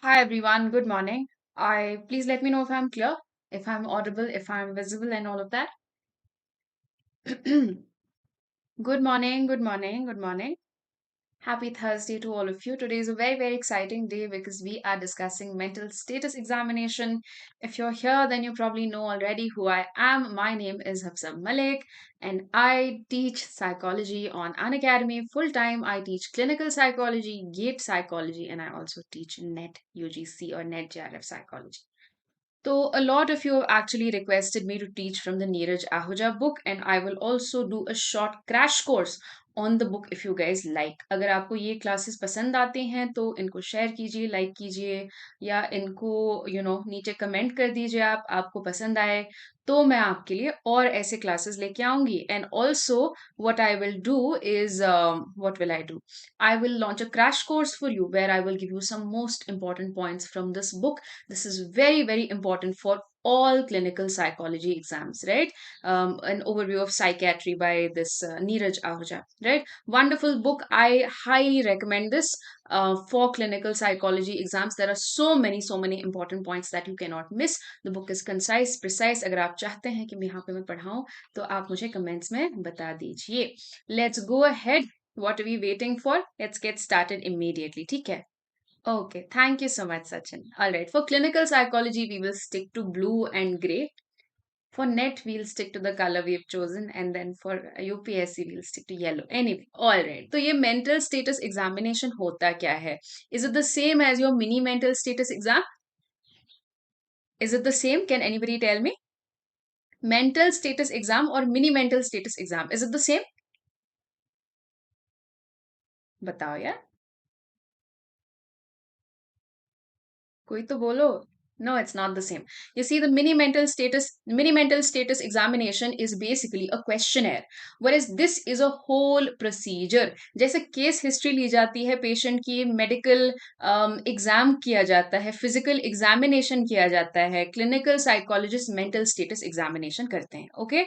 Hi everyone, good morning. I please let me know if I'm clear, if I'm audible, if I'm visible and all of that. Good morning, good morning, good morning. Happy Thursday to all of you. Today is a very, very exciting day because we are discussing mental status examination. If you're here, then you probably know already who I am. My name is Hafsa Malik, and I teach psychology on Unacademy full time. I teach clinical psychology, GATE psychology, and I also teach NET UGC or NET JRF psychology. So, a lot of you have actually requested me to teach from the Neeraj Ahuja book, and I will also do a short crash course on the book if you guys like. अगर आपको ये classes पसंद आते हैं तो इनको share कीजिए, like कीजिए या इनको नीचे कमेंट कर दीजिए आपको पसंद आए तो मैं आपके लिए और ऐसे क्लासेस लेके आऊंगी and also what I will do is what will I do? I will launch a crash course for you where I will give you some most important points from this book. This is very, very important for all clinical psychology exams, right? An overview of psychiatry by this Neeraj Ahuja, right? Wonderful book. I highly recommend this for clinical psychology exams. There are so many important points that you cannot miss. The book is concise, precise. अगर आप चाहते हैं कि मैं यहाँ पे मैं पढ़ाऊँ तो आप मुझे comments में बता दीजिए. Let's go ahead. What are we waiting for? Let's get started immediately. ठीक है? Okay, thank you so much, Sachin. All right, for clinical psychology, we will stick to blue and gray. For net, we'll stick to the color we've chosen, and then for UPSC, we'll stick to yellow. Anyway, all right. तो ये mental status examination होता क्या है? Is it the same as your mini mental status exam? Is it the same? Can anybody tell me? Mental status exam or mini mental status exam? Is it the same? बताओ यार. कोई तो बोलो. No, it's not the same. You see, the mini mental status examination is basically a questionnaire, whereas this is a whole procedure. जैसे case history ली जाती है patient की, medical exam किया जाता है, फिजिकल एग्जामिनेशन किया जाता है, clinical psychologist mental status examination करते हैं. Okay,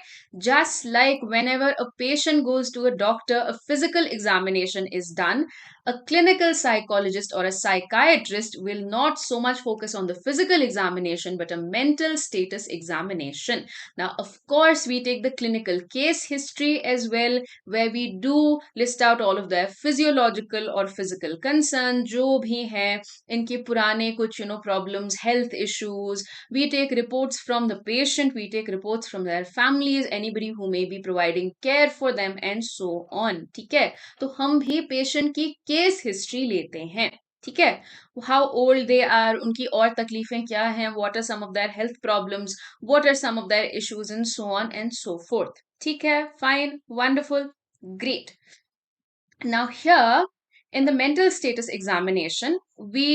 just like whenever a patient goes to a doctor, a physical examination is done. A clinical psychologist or a psychiatrist will not so much focus on the physical examination but a mental status examination. Now, of course, we take the clinical case history as well, where we do list out all of their physiological or physical concern, जो भी हैं, इनके पुराने कुछ problems, health issues. We take reports from the patient, we take reports from their families, anybody who may be providing care for them, and so on. ठीक है? तो हम भी पेशेंट की केस हिस्ट्री लेते हैं. ठीक है, हाउ ओल्ड दे आर, उनकी और तकलीफें क्या हैं, what are some of their health problems, what are some of their issues and so on and so forth. ठीक है, fine, wonderful, great. Now, here in the mental status examination, we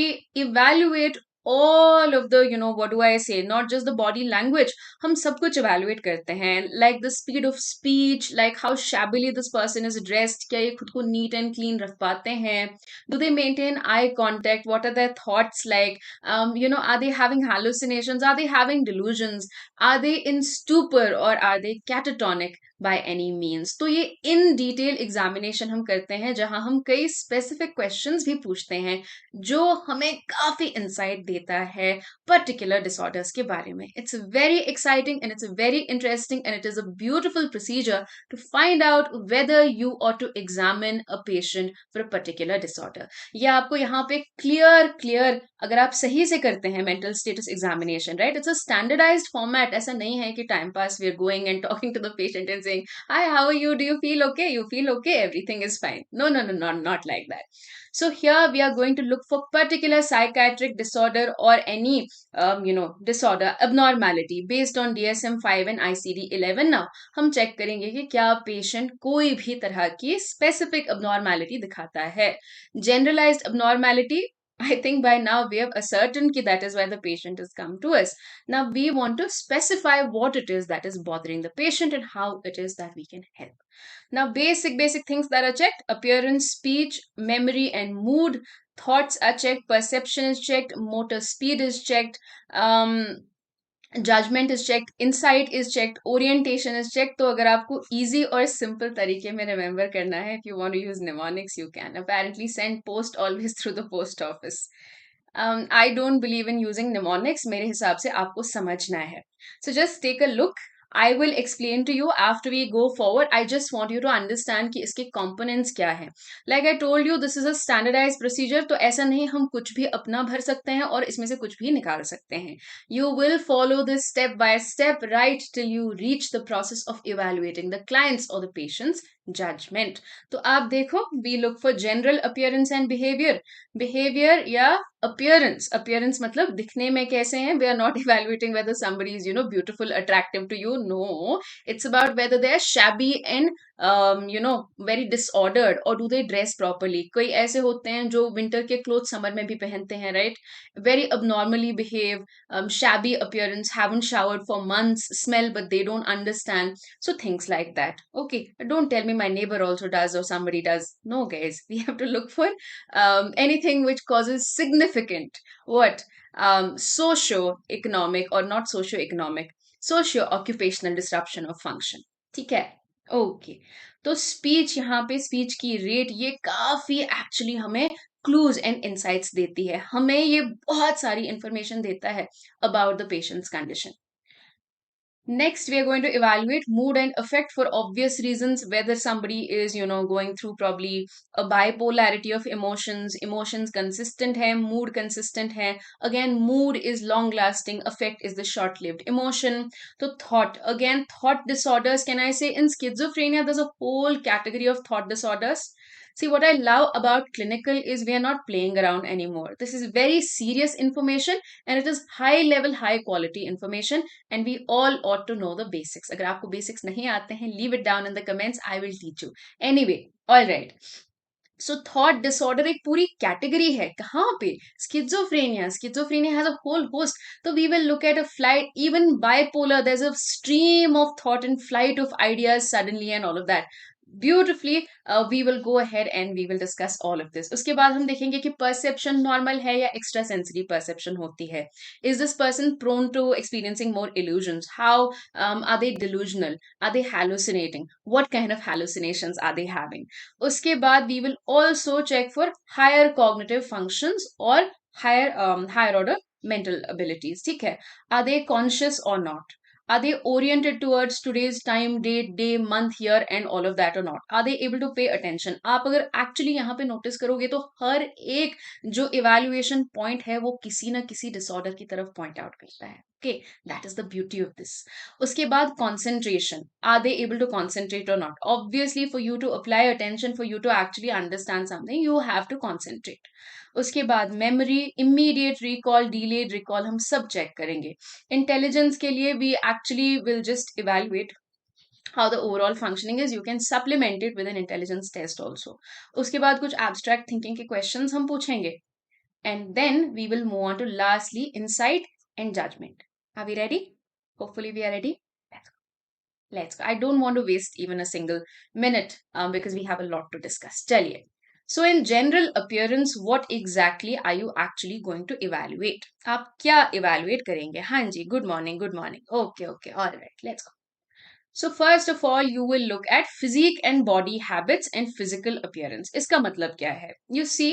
evaluate all of the, what do I say, not just the body language. हम सब कुछ evaluate करते हैं, like the speed of speech, like how shabbily this person is dressed, क्या ये खुद को neat and clean रख पाते हैं, do they maintain eye contact, what are their thoughts like, are they having hallucinations, are they having delusions, are they in stupor or are they catatonic by any means. तो ये in detail examination हम करते हैं जहां हम कई specific questions भी पूछते हैं जो हमें काफी insight देता है particular disorders के बारे में. It's very exciting and it's very interesting and it is a beautiful procedure to find out whether you ought to examine a patient for a particular disorder. ये आपको यहाँ पे clear अगर आप सही से करते हैं mental status examination, right? It's a standardized format. ऐसा नहीं है कि time pass we are going and talking to the patient and saying, "Hi, how are you? Do you feel okay? You feel okay? Everything is fine." No, no, no, not like that. So here we are going to look for particular psychiatric disorder or any disorder, abnormality based on DSM-5 and ICD-11. Now हम check करेंगे कि क्या patient कोई भी तरह की specific abnormality दिखाता है. Generalized abnormality, I think by now we have ascertained that is why the patient has come to us. Now we want to specify what it is that is bothering the patient and how it is that we can help. Now basic things that are checked: appearance, speech, memory and mood. Thoughts are checked, perception is checked, motor speed is checked, judgement is checked, insight is checked, orientation is checked. तो अगर आपको easy और simple तरीके में remember करना है, if you want to use mnemonics you can. Apparently send post always through the post office. I don't believe in using mnemonics, मेरे हिसाब से आपको समझना है. So just take a look. I will explain to you after we go forward. I just want you to understand कि इसके components क्या है. Like I told you, this is a standardize procedure. तो ऐसा नहीं हम कुछ भी अपना भर सकते हैं और इसमें से कुछ भी निकाल सकते हैं. You will follow this step by step right till you reach the process of evaluating the client's or the patient's judgment. तो आप देखो, we look for general appearance and behavior. Behavior या appearance मतलब दिखने में कैसे हैं. We are not evaluating whether somebody is, beautiful, attractive to you. No, it's about whether they are shabby and very disordered, or do they dress properly. कोई ऐसे होते हैं जो winter के clothes summer में भी पहनते हैं, right? Very abnormally behave, shabby appearance, haven't showered for months, smell but they don't understand. So things like that. Okay, don't tell me my neighbor also does or somebody does. No, guys, we have to look for anything which causes significant what socio-economic or not socio-economic, socio-occupational disruption of function. ठीक है. Okay. तो speech, यहाँ पे speech की rate ये काफी actually हमें clues and insights देती है. हमें ये बहुत सारी इंफॉर्मेशन देता है about the patients condition. Next, we are going to evaluate mood and affect for obvious reasons, whether somebody is, going through probably a bipolarity of emotions. Emotions consistent hai, mood consistent hai. Again, mood is long lasting, affect is the short lived emotion. So, thought, again, thought disorders. Can I say in schizophrenia, there's a whole category of thought disorders. See, what I love about clinical is we are not playing around anymore. This is very serious information and it is high level, high quality information. And we all ought to know the basics. अगर आपको basics नहीं आते हैं, leave it down in the comments. I will teach you. Anyway, all right. So thought disorder एक पूरी category है. कहाँ पे? Schizophrenia. Schizophrenia has a whole host. So we will look at a flight, even bipolar. There's a stream of thought and flight of ideas suddenly and all of that. Beautifully, we will go ahead and we will discuss all of this. उसके बाद हम देखेंगे कि perception normal है या extra sensory perception होती है. Is this person prone to experiencing more illusions? How are they delusional? Are they hallucinating? What kind of hallucinations are they having? उसके बाद we will also check for higher cognitive functions or higher order mental abilities. ठीक है. Are they conscious or not? Are they oriented towards today's time, date, day, month, year and all of that or not? Are they able to pay attention? आप अगर actually यहाँ पे notice करोगे तो हर एक जो evaluation point है वो किसी ना किसी disorder की तरफ point out करता है. Okay, that is the beauty of this. उसके बाद concentration. Are they able to concentrate or not? Obviously, for you to apply attention, for you to actually understand something, you have to concentrate. उसके बाद memory, immediate recall, delayed recall हम सब check करेंगे. Intelligence के लिए we actually will just evaluate how the overall functioning is. You can supplement it with an intelligence test also. उसके बाद कुछ abstract thinking के questions हम पूछेंगे. And then we will move on to lastly insight and judgment. Are we ready? Hopefully we are ready. Let's go. Let's go. I don't want to waste even a single minute because we have a lot to discuss. चलिए. So in general appearance, what exactly are you actually going to evaluate? आप क्या evaluate करेंगे? हाँ जी, good morning, good morning. Okay, okay, all right, let's go. So first of all, you will look at physique and body habits and physical appearance. इसका मतलब क्या है? You see,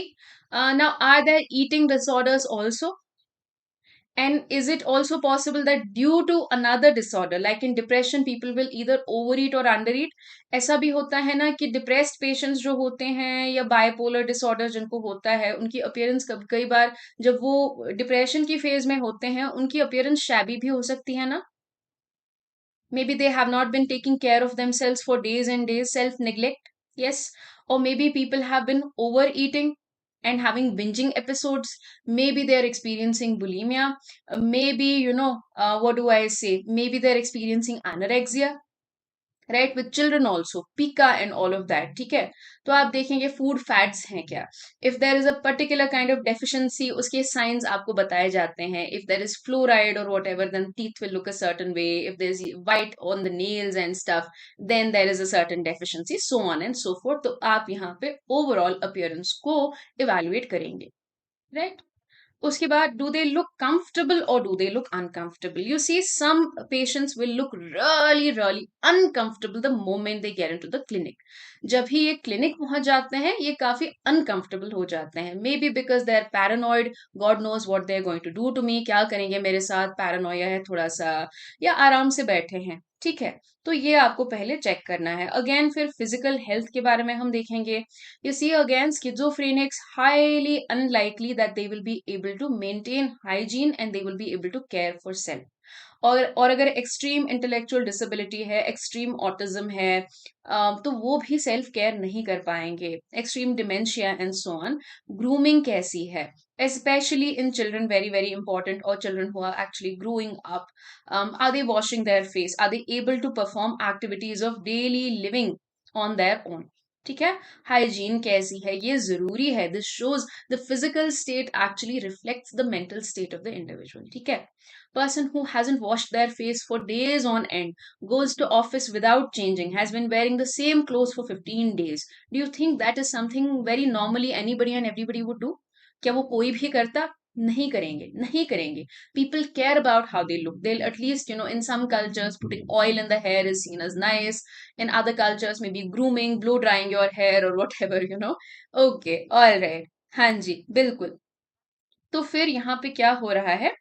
now are there eating disorders also? And is it also possible that due to another disorder, like in depression, people will either overeat or undereat? ऐसा भी होता है ना कि depressed patients जो होते हैं या bipolar disorder जिनको होता है, उनकी appearance कई बार जब वो depression की phase में होते हैं, उनकी appearance shabby भी हो सकती है ना? Maybe they have not been taking care of themselves for days and days, self neglect. Yes. Or maybe people have been overeating and having binging episodes. Maybe they're experiencing bulimia. Maybe, what do I say? Maybe they're experiencing anorexia. Right with children also pica and all of that. ठीक है. तो आप देखेंगे food fats हैं क्या. If there is a particular kind of deficiency, उसके signs आपको बताए जाते हैं. इफ देर इज फ्लोराइड और whatever, then teeth will look a certain way. If there is white on the nails and stuff, then there is a certain deficiency, so on and so fourth. तो आप यहाँ पे overall appearance को evaluate करेंगे. Right. उसके बाद, do they look comfortable or do they look uncomfortable? You see, some patients will look really, really uncomfortable the moment they get into the clinic. जब ही ये क्लिनिक पहुंच जाते हैं, ये काफी uncomfortable हो जाते हैं. Maybe because they are paranoid. God knows what they are going to do to me. क्या करेंगे मेरे साथ? पैरानोया है थोड़ा सा, या आराम से बैठे हैं. ठीक है, तो ये आपको पहले चेक करना है. अगेन फिर फिजिकल हेल्थ के बारे में हम देखेंगे. You see, again, schizophrenics highly unlikely that they will be able to maintain hygiene and they will be able to care for self. और अगर एक्सट्रीम इंटेलेक्चुअल डिसेबिलिटी है, एक्सट्रीम ऑटिज्म है, तो वो भी सेल्फ केयर नहीं कर पाएंगे. Extreme dementia and so on. Grooming कैसी है, especially in children, very very important, or children who are actually growing up. Are they washing their face? Are they able to perform activities of daily living on their own? ठीक है, hygiene कैसी है, ये जरूरी है. This shows the physical state actually reflects the mental state of the individual. ठीक है, person who hasn't washed their face for days on end, goes to office without changing, has been wearing the same clothes for 15 days, do you think that is something very normally anybody and everybody would do? क्या वो कोई भी करता? नहीं करेंगे, नहीं करेंगे. People care about how they look. They'll at least, in some cultures, putting oil in the hair is seen as nice. In other cultures, maybe grooming, blow drying your hair or whatever. Okay, all right. हाँ जी, बिल्कुल. तो फिर यहाँ पे क्या हो रहा है,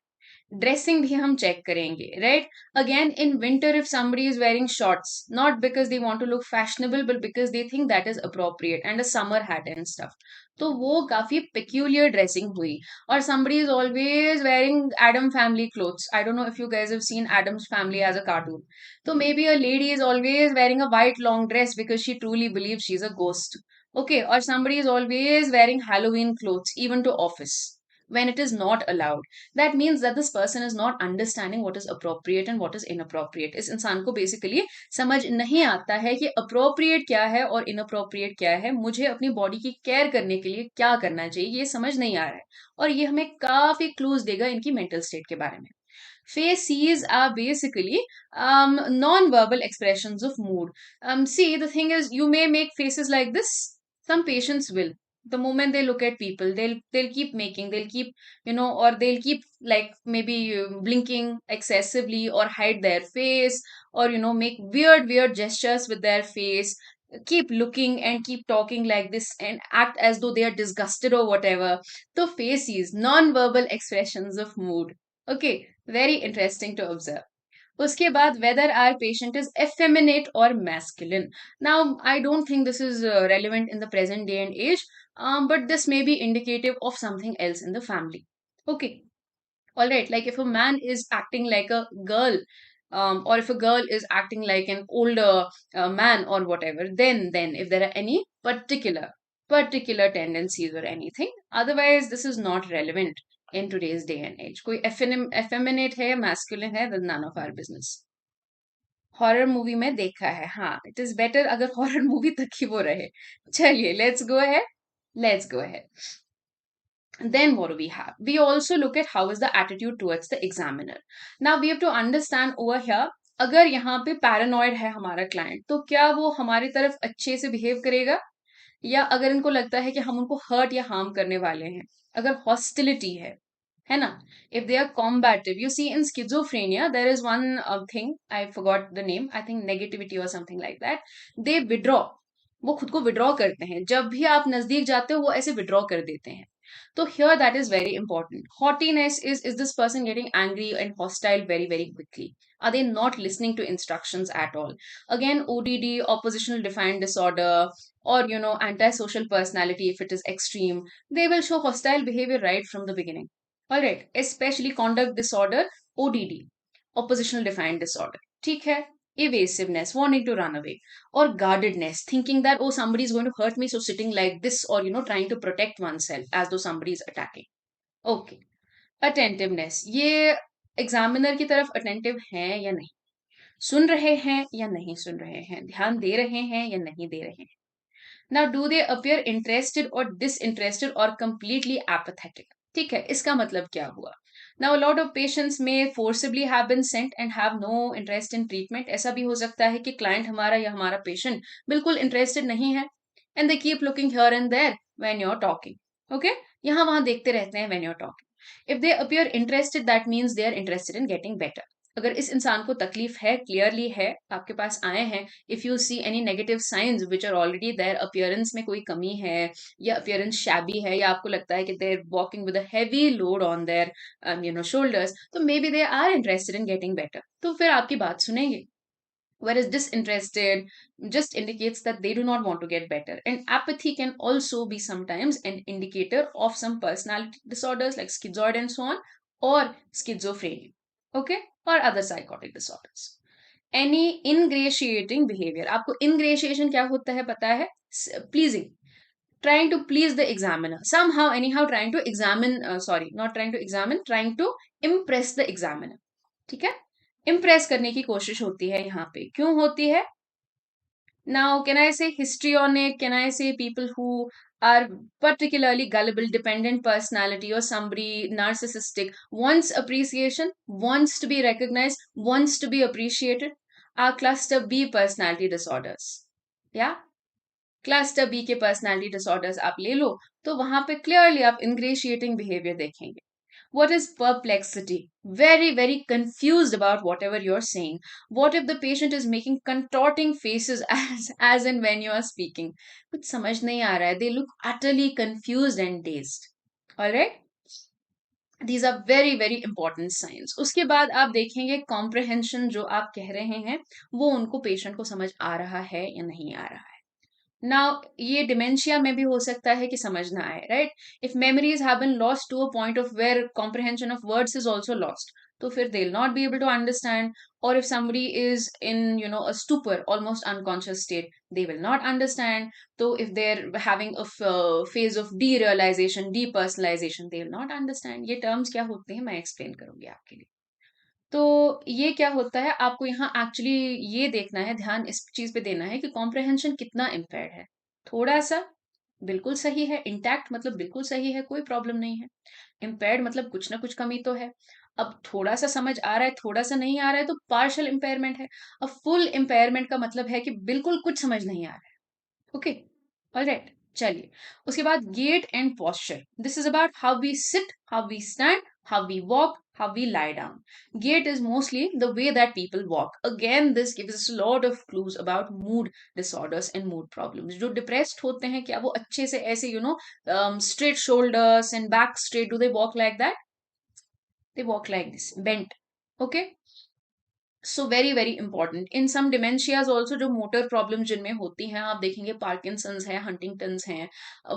ड्रेसिंग भी हम चेक करेंगे, right. Again in winter, if somebody is wearing shorts, not because they want to look fashionable but because they think that is appropriate, and a summer hat and stuff, तो वो काफी peculiar dressing हुई. और somebody is always wearing Adam family clothes. I don't know if you guys have seen Adam's Family as a cartoon. So maybe a lady is always wearing a white long dress because she truly believes she's a ghost. Okay, or somebody is always wearing Halloween clothes even to office when it is not allowed. That means that this person is not understanding what is appropriate and what is inappropriate. इस इंसान को basically समझ नहीं आता है कि appropriate क्या है और इनअप्रोप्रिएट क्या है, मुझे अपनी बॉडी की केयर करने के लिए क्या करना चाहिए, ये समझ नहीं आ रहा है. और ये हमें काफी क्लूज देगा इनकी मेंटल स्टेट के बारे में. Faces are basically non-verbal expressions of mood. See, the thing is, you may make faces like this. Some patients will. The moment they look at people, they'll keep making, they'll keep, or they'll keep like maybe blinking excessively or hide their face, or make weird gestures with their face, keep looking and keep talking like this and act as though they are disgusted or whatever. So faces, non-verbal expressions of mood. Okay, very interesting to observe. उसके बाद, whether our patient is effeminate or masculine. Now, I don't think this is relevant in the present day and age, but this may be indicative of something else in the family. Okay, all right. Like if a man is acting like a girl, or if a girl is acting like an older man or whatever, then if there are any particular tendencies or anything, otherwise this is not relevant in today's day and age. कोई effeminate है, masculine है, then none of our business. Horror movie में देखा है, हाँ, it is better अगर horror movie तक ही वो रहे. चलिए, let's go ahead. Then what do we have? We also look at how is the attitude towards the examiner. Now we have to understand over here, अगर यहाँ पे paranoid है हमारा क्लाइंट, तो क्या वो हमारी तरफ अच्छे से बिहेव करेगा, या अगर इनको लगता है कि हम उनको हर्ट या हार्म करने वाले हैं, अगर हॉस्टिलिटी है ना. If they are combative, you see in schizophrenia there is one thing, I forgot the name, I think negativity और something like that. They withdraw, वो खुद को विड्रॉ करते हैं, जब भी आप नजदीक जाते हो वो ऐसे विड्रॉ कर देते हैं. So here that is very important. Haughtiness is this person getting angry and hostile very, very quickly? Are they not listening to instructions at all? Again, ODD, oppositional defiant disorder, or antisocial personality, if it is extreme, they will show hostile behavior right from the beginning. All right, especially conduct disorder, ODD, oppositional defiant disorder. ठीक है, evasiveness, wanting to run away, or guardedness, thinking that, oh, somebody is going to hurt me, so sitting like this, or trying to protect oneself as though somebody is attacking. Okay. Attentiveness, ये examiner की तरफ attentive हैं या नहीं, सुन रहे हैं या नहीं सुन रहे हैं, ध्यान दे रहे हैं या नहीं दे रहे हैं. Now, do they appear interested or disinterested or completely apathetic? ठीक है, इसका मतलब क्या हुआ? Now, a lot of patients may forcibly have been sent and have no interest in treatment. ऐसा भी हो सकता है कि client हमारा या हमारा patient बिल्कुल interested नहीं है, and they keep looking here and there when you're talking. Okay? यहाँ वहाँ देखते रहते हैं when you're talking. If they appear interested, that means they are interested in getting better. अगर इस इंसान को तकलीफ है, क्लियरली है, आपके पास आए हैं, if you see any negative signs which are already there, appearance में कोई कमी है या अपीयरेंस शैबी है, या आपको लगता है कि they are walking with a heavy load on their shoulders, तो maybe they are interested in getting better, तो फिर आपकी बात सुनेंगे. Whereas disinterested just indicates that they do not want to get better. And apathy can also be sometimes an indicator of some personality disorders like schizoid and so on, or schizophrenia, okay, or other psychotic disorders. Any ingratiating behavior. आपको ingratiation क्या होता है पता है? Pleasing. Trying to please the examiner. Somehow, anyhow, trying to examine, sorry, not trying to examine, trying to impress the examiner. ठीक है, impress करने की कोशिश होती है यहाँ पे. क्यों होती है? नाउ कैन आई से histrionic, can I say people who are particularly gullible, dependent personality, or somebody narcissistic, wants appreciation, wants to be recognized, wants to be appreciated, are cluster B personality disorders. Yeah, cluster B के personality disorders आप ले लो, तो वहां पे clearly आप ingratiating behavior देखेंगे. What is perplexity? Very, very confused about whatever you're saying. What if the patient is making contorting faces as and when you are speaking? कुछ समझ नहीं आ रहा है. They look utterly confused and dazed. Alright? These are very, very important signs. उसके बाद आप देखेंगे comprehension जो आप कह रहे हैं, वो उनको patient को समझ आ रहा है या नहीं आ रहा है. नाउ ये डिमेंशिया में भी हो सकता है कि समझ ना आए, right. If memories have been lost to a point of where comprehension of words is also lost, तो फिर they will not be able to understand. और if somebody is in a stupor, almost unconscious state, they will not understand. तो if they're having a phase of derealization, depersonalization, they will not understand. ये terms क्या होते हैं मैं explain करूंगी आपके लिए. तो ये क्या होता है, आपको यहाँ एक्चुअली ये देखना है, ध्यान इस चीज पे देना है कि कॉम्प्रहेंशन कितना इम्पेयर्ड है. थोड़ा सा बिल्कुल सही है, इंटैक्ट मतलब बिल्कुल सही है, कोई प्रॉब्लम नहीं है. इम्पेयर्ड मतलब कुछ ना कुछ कमी तो है. अब थोड़ा सा समझ आ रहा है, थोड़ा सा नहीं आ रहा है, तो पार्शियल इम्पेयरमेंट है. अब फुल इम्पेयरमेंट का मतलब है कि बिल्कुल कुछ समझ नहीं आ रहा है. ओके, ऑलराइट, चलिए. उसके बाद gait and posture. This is about how we sit, how we stand, how we walk, how we lie down. Gait is mostly the way that people walk. Again, this gives us a lot of clues about mood disorders and mood problems. जो depressed होते हैं, क्या वो अच्छे से ऐसे straight shoulders and back straight, do they walk like that? They walk like this, bent. Okay, so very very important. In some dementias also, जो motor problem जिनमें होती हैं, आप देखेंगे पार्किंसंस है, हंटिंगटन्स हैं,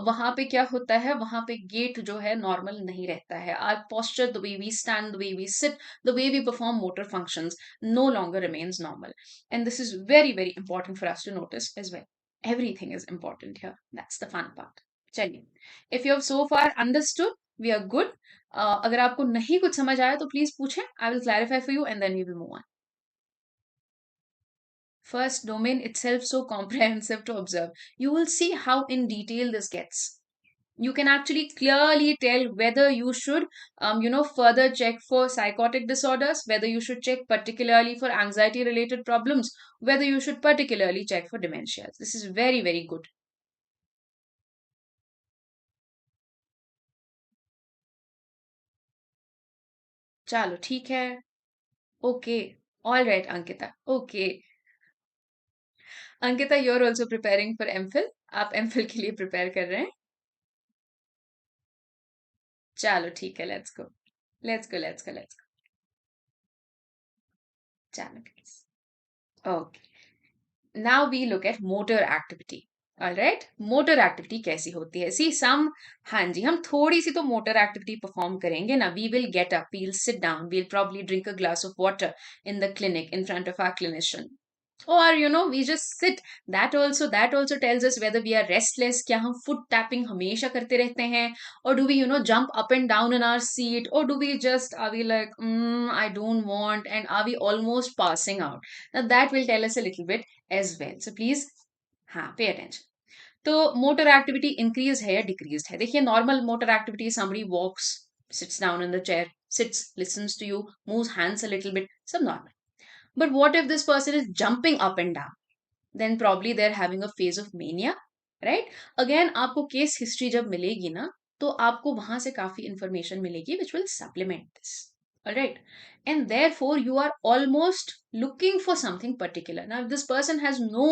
वहां पे क्या होता है, वहां पे गेट जो है नॉर्मल नहीं रहता है. Our posture, the way we stand, the way we sit, the way we perform motor functions no longer remains normal. And this is very very important for us to notice as well. Everything is important here, that's the fun part. चलिए, if you have so far understood, we are good. अगर आपको नहीं कुछ समझ आया तो please पूछें, I will clarify for you and then we will move on. First, domain itself so comprehensive to observe. You will see how in detail this gets. You can actually clearly tell whether you should, further check for psychotic disorders, whether you should check particularly for anxiety related problems, whether you should particularly check for dementia. This is very, very good. चलो ठीक है. Okay, all right Ankita. Okay, Ankita, you are also preparing for MPhil. आप MPhil के लिए prepare कर रहे हैं. चलो ठीक है, let's go, let's go, let's go, let's go. चलो, okay. Now we look at motor activity. Alright, motor activity कैसी होती है? सी सम, हाँ जी, हम थोड़ी सी तो मोटर एक्टिविटी परफॉर्म करेंगे ना. We will get up, we will sit down, we will probably drink a glass of water in the clinic in front of our clinician, or we just sit. That also tells us whether we are restless. क्या हम foot tapping हमेशा करते रहते हैं, or do we jump up and down in our seat, or do we just, are we like, I don't want, and are we almost passing out? Now that will tell us a little bit as well, so please, हाँ, pay attention. तो motor activity increase है या decrease है? देखिए, normal motor activity, somebody walks, sits down in the chair, sits, listens to you, moves hands a little bit, सब normal. But what if this person is jumping up and down? Then probably they're having a phase of mania, right? Again, आपको case history जब मिलेगी ना, तो आपको वहां से काफी इंफॉर्मेशन मिलेगी which will supplement this. Alright, and therefore you are almost looking for something particular. Now, if this person has no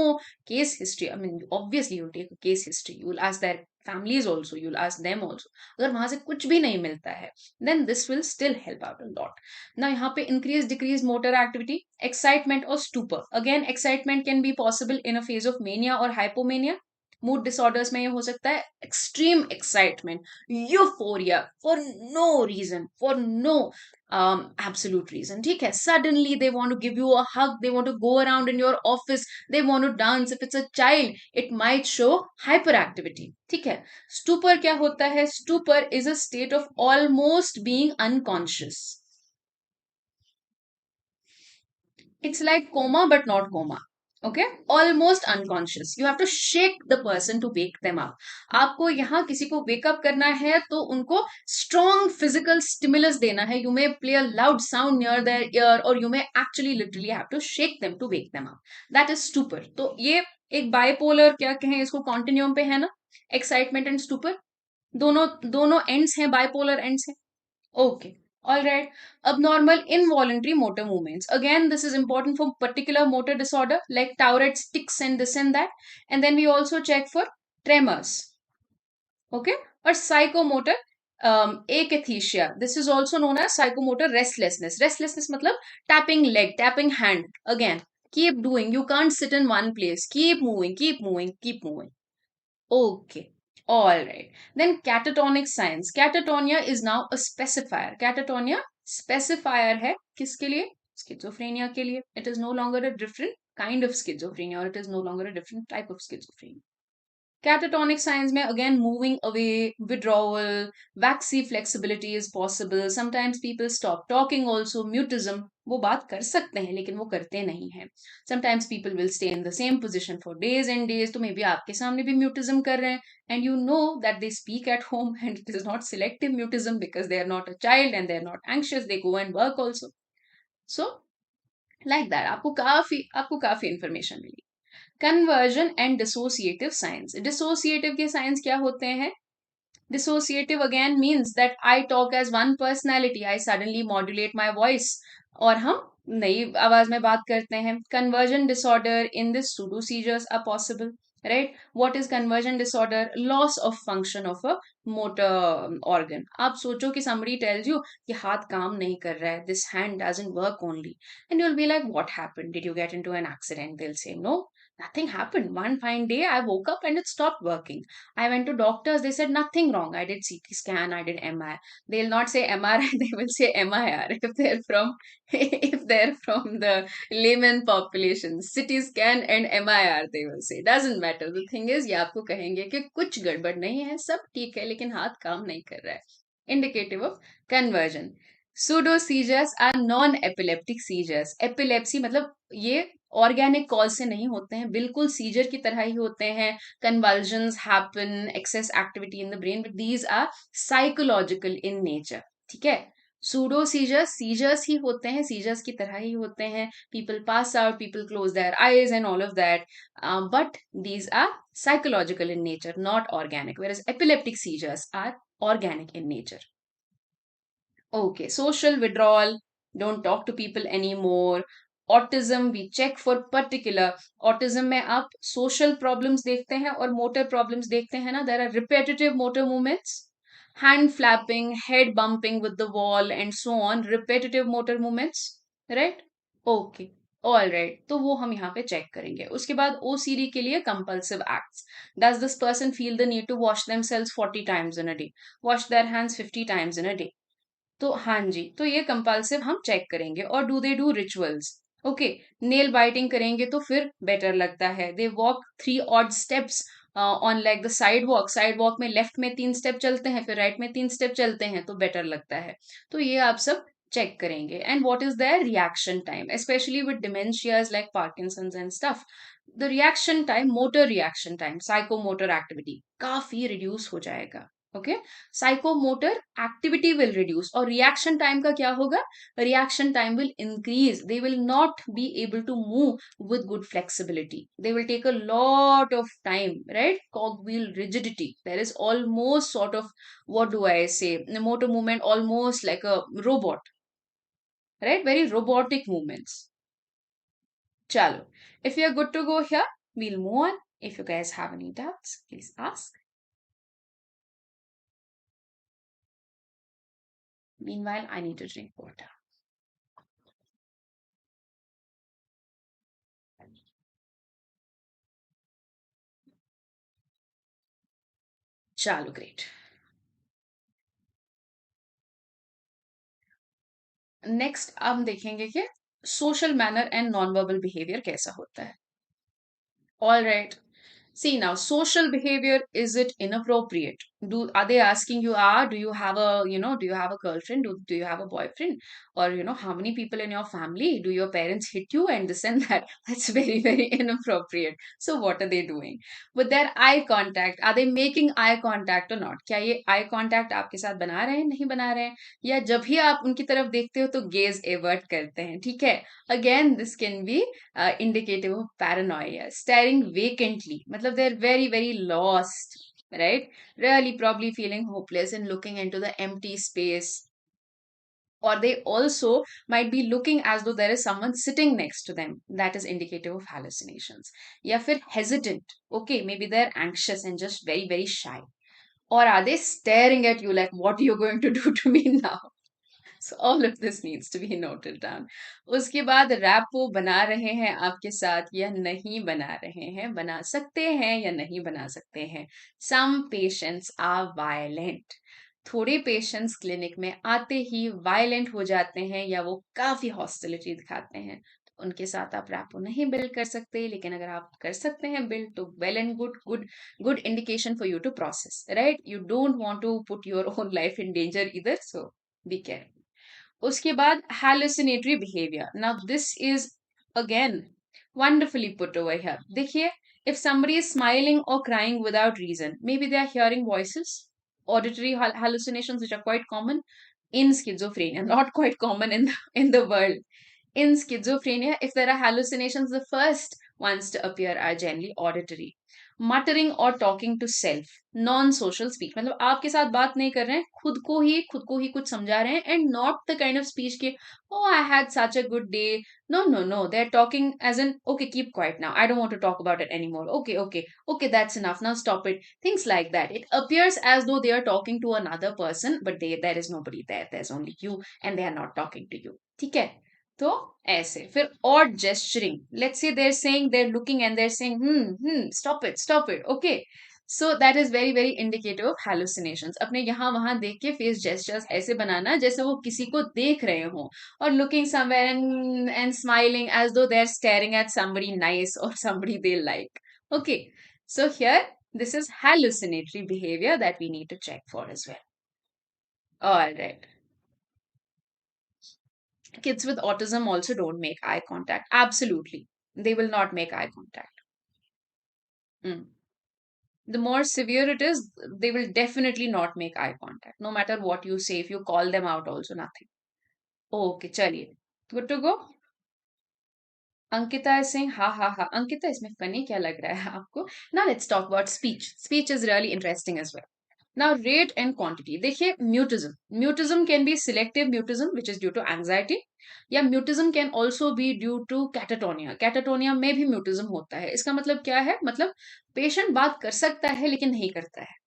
case history, I mean, obviously you'll take a case history. You'll ask their families also. You'll ask them also. अगर वहां से कुछ भी नहीं मिलता है, then this will still help out a lot. Now, यहाँ पे increase, decrease motor activity, excitement or stupor. Again, excitement can be possible in a phase of mania or hypomania. Mood disorders में ये हो सकता है extreme excitement, euphoria for no reason, for no absolute reason. ठीक है, suddenly they want to give you a hug, they want to go around in your office, they want to dance. If it's a child, it might show hyperactivity. ठीक है. Stupor क्या होता है? Stupor is a state of almost being unconscious. It's like coma but not coma. Okay, almost unconscious. You have to shake the person to wake them up. आपको यहाँ किसी को wake up करना है तो उनको strong physical stimulus देना है. You may play a loud sound near their ear or you may actually literally have to shake them to wake them up. That is stupor. तो ये एक bipolar क्या कहें इसको continuum पे है ना, excitement and stupor दोनों दोनों ends हैं, bipolar ends हैं. Okay. All right. Abnormal involuntary motor movements. Again, this is important for particular motor disorder like Tourette's, tics, and this and that. And then we also check for tremors. Okay. Or psychomotor akathisia. This is also known as psychomotor restlessness. Restlessness matlab tapping leg, tapping hand. Again, keep doing. You can't sit in one place. Keep moving, keep moving, keep moving. Okay. All right. Then catatonic signs. Catatonia is now a specifier. Catatonia specifier है किसके लिए? Schizophrenia के लिए. It is no longer a different kind of schizophrenia or it is no longer a different type of schizophrenia. Catatonic signs में again moving away, withdrawal, waxy flexibility is possible. Sometimes people stop talking also. Mutism, वो बात कर सकते हैं लेकिन वो करते नहीं हैं. Sometimes people will stay in the same position for days and days. तो maybe आपके सामने भी mutism कर रहे हैं and you know that they speak at home and it is not selective mutism because they are not a child and they are not anxious. They go and work also. So like that आपको काफी information मिली. Conversion and dissociative signs. Dissociative के signs क्या होते हैं? Dissociative again means that I talk as one personality, I suddenly modulate my voice और हम नई आवाज में बात करते हैं. Conversion disorder in this pseudo seizures are possible. Right. What is conversion disorder? Loss of function of a motor organ. आप सोचो कि somebody tells you कि हाथ काम नहीं कर रहा है, this hand doesn't work only, and you'll be like, what happened? Did you get into an accident? They'll say, no, nothing happened. One fine day I woke up and it stopped working. I went to doctors, they said nothing wrong. I did CT scan, I did MRI. They'll not say MRI, they will say MIR if they're from if they're from the layman population. CT scan and MIR they will say. Doesn't matter. The thing is, ये आपको कहेंगे कि कुछ गड़बड़ नहीं है, सब ठीक है, लेकिन हाथ काम नहीं कर रहा है. Indicative of conversion. Pseudo seizures are non-epileptic seizures. Epilepsy मतलब ये ऑर्गेनिक कॉज से नहीं होते हैं, बिल्कुल सीजर की तरह ही होते हैं. Convulsions happen, excess activity in the brain, but these are psychological in nature. ठीक है. सूडो सीजर्स सीजर्स ही होते हैं, सीजर्स की तरह ही होते हैं. People pass out, people close their eyes and all of that, but these are psychological in nature, not organic, whereas epileptic seizures are organic in nature. Okay, social withdrawal, don't talk to people anymore. Autism, we check for particular. Autism में आप social problems देखते हैं और motor problems देखते हैं ना. There are repetitive motor movements, hand flapping, head bumping with the wall and so on. Repetitive motor movements, right? Okay. All right, तो वो हम यहाँ पे चेक करेंगे. उसके बाद OCD के लिए compulsive acts. Does this person feel the need to wash themselves 40 times in a day, wash their hands 50 times in a day? तो हाँ जी, तो ये कंपल्सिव हम चेक करेंगे. और do they do rituals? Okay. Nail biting करेंगे तो फिर बेटर लगता है. They walk 3 odd steps on like the side walk. Side walk में लेफ्ट में 3 स्टेप चलते हैं, फिर राइट में 3 स्टेप चलते हैं, तो बेटर लगता है. तो ये आप सब चेक करेंगे. And what is their reaction time, specially with dementias like Parkinson's and stuff. The reaction time, motor reaction time, psychomotor activity काफी रिड्यूस हो जाएगा. Okay, psychomotor activity will reduce, और रिएक्शन टाइम का क्या होगा? Reaction time will increase, they will not be able to move with good flexibility, they will take a lot of time, right? cogwheel rigidity, there is almost sort of, what do I say, motor movement almost like a robot, right? Very robotic movements. Chalo, if you're good to go here, we'll move on. If you guys have any doubts, please ask. Meanwhile, I need to drink water. Chalo, great. Next हम देखेंगे कि social manner and non verbal behaviour कैसा होता है. All right. See now, social behavior, is it inappropriate? Are they asking you, do you have a, do you have a girlfriend? Do you have a boyfriend? Or, how many people in your family? Do your parents hit you and this and that? That's very, very inappropriate. So what are they doing? With their eye contact, are they making eye contact or not? क्या ये eye contact आपके साथ बना रहे हैं, नहीं बना रहे हैं? या जब भी आप उनकी तरफ देखते हो तो gaze avert करते हैं, ठीक है? Again, this can be indicative of paranoia. Staring vacantly, matlab they're very, very lost, right? Really, probably feeling hopeless and looking into the empty space. Or they also might be looking as though there is someone sitting next to them. That is indicative of hallucinations. Ya fir hesitant. Okay, maybe they're anxious and just very, very shy. Or are they staring at you like, what are you going to do to me now? So all of this needs to be noted down. उसके बाद rap वो बना रहे हैं आपके साथ या नहीं बना रहे हैं, बना सकते हैं या नहीं बना सकते हैं. Some patients are violent. थोड़े पेशेंट्स क्लिनिक में आते ही वायलेंट हो जाते हैं या वो काफी हॉस्टिलिटी दिखाते हैं, तो उनके साथ आप रैपो नहीं बिल्ड कर सकते. लेकिन अगर आप कर सकते हैं बिल्ड, तो well and good indication for you to process, right? You don't want to put your own life in danger इधर, सो बी केयरफुल. उसके बाद hallucinatory behavior. Now this is again wonderfully put over here. देखिए, if somebody is smiling or crying without reason, maybe they are hearing voices, auditory hallucinations, which are quite common in schizophrenia, not quite common in the world. In schizophrenia, if there are hallucinations, the first ones to appear are generally auditory. Muttering or talking to self, non social speech, मतलब आपके साथ बात नहीं कर रहे हैं, खुद को ही कुछ समझा रहे हैं, and not the kind of speech के, oh I had such a good day. No no no, they are talking as an, okay keep quiet now, I don't want to talk about it anymore, okay okay okay that's enough now, stop it. Things like that. It appears as though they are talking to another person, but there is nobody there, there's only you, and they are not talking to you. ठीक है? तो ऐसे. फिर odd gesturing, let's say they're saying, they're looking and they're saying, stop it, okay. So that is very, very indicative of hallucinations. अपने यहाँ वहां देख के फेस जेस्चर्स ऐसे बनाना जैसे वो किसी को देख रहे हो, और looking somewhere and smiling as though they're staring at somebody nice or somebody they like. Okay, so here this is hallucinatory behavior that we need to check for as well. All right. Kids with autism also don't make eye contact. Absolutely. They will not make eye contact. Mm. The more severe it is, they will definitely not make eye contact. No matter what you say, if you call them out, also nothing. Okay, chaliye. Good to go? Ankita is saying, ha ha ha. Ankita, इसमें funny क्या लग रहा है आपको? Now let's talk about speech. Speech is really interesting as well. Now, rate and quantity. देखिए, mutism. Mutism can be selective mutism, which is due to anxiety. या mutism can also be due to catatonia. Catatonia में भी mutism होता है. इसका मतलब क्या है? मतलब patient बात कर सकता है लेकिन नहीं करता है.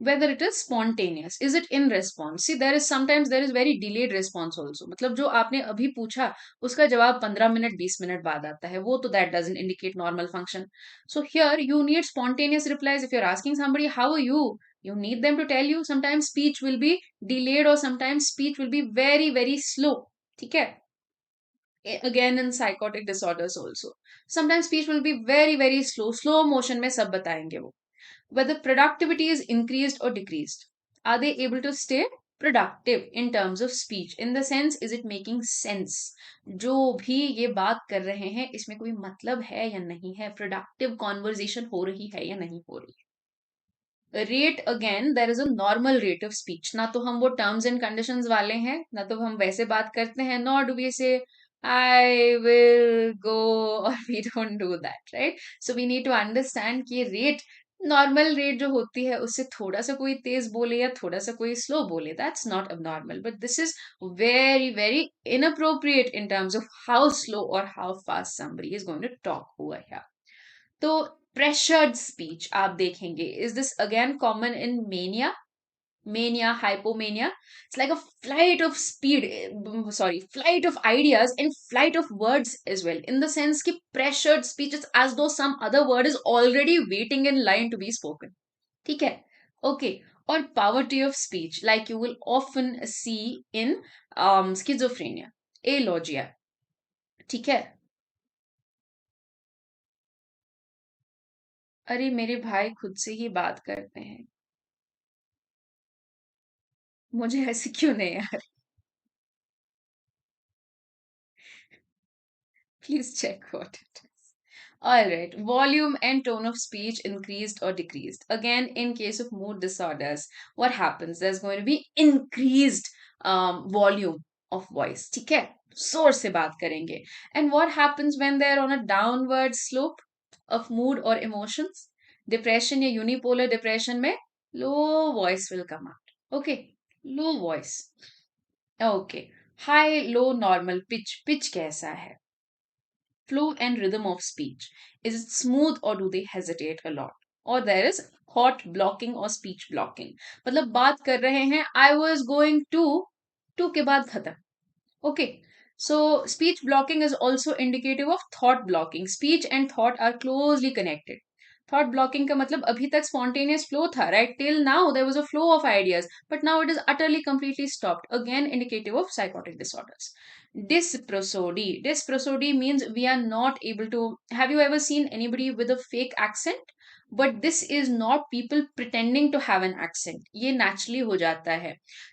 Whether it is spontaneous, is it in response? See, there is very delayed response also. मतलब जो आपने अभी पूछा उसका जवाब 15 मिनट 20 मिनट बाद आता है, वो तो that doesn't indicate normal function. So here you need spontaneous replies. If you're asking somebody how are you need them to tell you. Sometimes speech will be delayed or sometimes speech will be very, very slow. ठीक है? Again in psychotic disorders also, sometimes speech will be very, very slow motion में सब बताएंगे वो. Whether productivity is increased or decreased. Are they able to stay productive in terms of speech? In the sense, is it making sense? जो भी ये बात कर रहे हैं इसमें कोई मतलब है या नहीं है? Productive conversation हो रही है या नहीं हो रही है? Rate again, there is a normal rate of speech. ना तो हम वो टर्म्स एंड कंडीशंस वाले हैं, ना तो हम वैसे बात करते हैं, नॉट डू वी से आई विल गो, और we don't do that, right? So we need to understand कि रेट, नॉर्मल रेट जो होती है उससे थोड़ा सा कोई तेज बोले या थोड़ा सा कोई स्लो बोले, दैट्स नॉट अब normal, but this is very very inappropriate in terms of how slow or how fast somebody is going to talk over here. तो प्रेशर्ड स्पीच आप देखेंगे, is this again common in mania, mania, hypomania. It's like a flight of speed, sorry, flight of ideas and flight of words as well. In the sense कि pressured speech is as though some other word is already waiting in line to be spoken. ठीक है? Okay. और poverty of speech, like you will often see in schizophrenia, alogia. ठीक है? अरे मेरे भाई खुद से ही बात करते हैं, मुझे ऐसे क्यों नहीं यार? Please check what it is. All right. Volume and tone of speech increased or decreased. Again, in case of mood disorders, what happens? There's going to be increased volume of voice. ठीक है? जोर से बात करेंगे. And what happens when they're on a downward slope of mood or emotions? Depression या unipolar depression में low voice will come out. Okay. Low voice. Okay. High, low, normal pitch. Pitch कैसा है? Flow and rhythm of speech. Is it smooth or do they hesitate a lot? Or there is thought blocking or speech blocking. मतलब बात कर रहे हैं, I was going to के बाद खत्म. Okay. So speech blocking is also indicative of thought blocking. Speech and thought are closely connected. Thought blocking का मतलब अभी तक spontaneous flow था, right? Till now there was a flow of ideas, but now it is utterly completely stopped. Again, indicative of psychotic disorders. Dysprosody. Dysprosody means we are not able to. Have you ever seen anybody with a fake accent? But this is not people pretending to have an accent. ये naturally हो जाता है.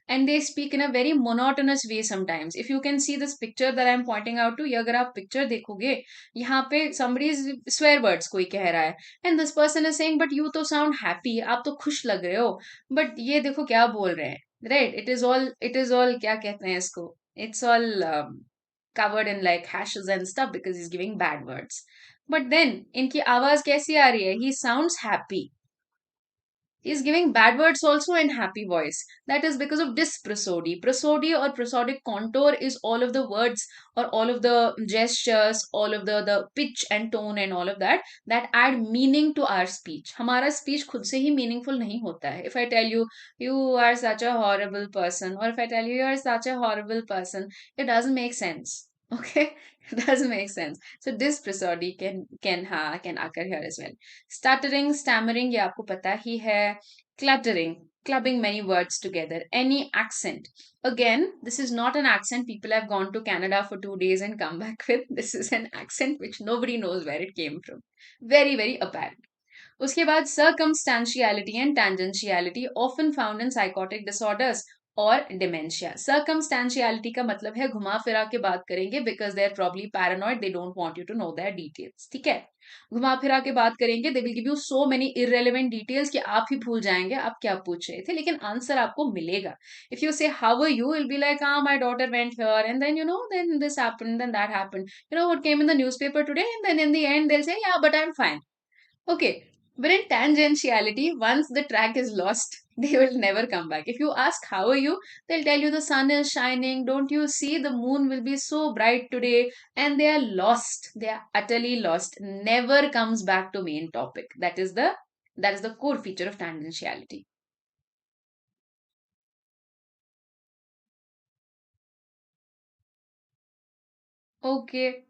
And they speak in a very monotonous way sometimes. If you can see this picture that I am pointing out to, ये अगर आप picture देखोगे, यहाँ पे somebody is swear words कोई कह रहा है, and this person is saying, but you तो sound happy, आप तो खुश लग रहे हो, but ये देखो क्या बोल रहे हैं, right? It is all क्या कहते हैं इसको? It's all covered in like hashes and stuff because he's giving bad words. But then इनकी आवाज कैसी आ रही है? He sounds happy. He's giving bad words also in happy voice. That is because of dysprosody. Prosody or prosodic contour is all of the words or all of the gestures, all of the pitch and tone and all of that add meaning to our speech. हमारा speech खुद से ही meaningful नहीं होता है. If I tell you, you are such a horrible person, or if I tell you, you are such a horrible person, it doesn't make sense. Okay? It doesn't make sense. So dysprosody can occur here as well. Stuttering, stammering, ये आपको पता ही है. Cluttering, clubbing many words together. Any accent. Again, this is not an accent people have gone to Canada for 2 days and come back with. This is an accent which nobody knows where it came from. Very, very apparent. उसके बाद circumstantiality and tangentiality often found in psychotic disorders और डिमेंशिया. Circumstantiality का मतलब है घुमा फिरा के बात करेंगे because they are probably paranoid, they don't want you to know their details. ठीक है? घुमा फिरा के बात करेंगे, they will give you so many irrelevant details कि आप ही भूल जाएंगे आप क्या पूछ रहे थे, लेकिन आंसर आपको मिलेगा. If you say how are you, will be like my daughter went here and then then this happened, then that happened, what came in the newspaper today, and then in the end they will say yeah but I am fine. Okay, but in tangentiality, once the track is lost, they will never come back. If you ask, how are you? They'll tell you the sun is shining. Don't you see the moon will be so bright today? And they are lost. They are utterly lost. Never comes back to main topic. That is the core feature of tangentiality. Okay.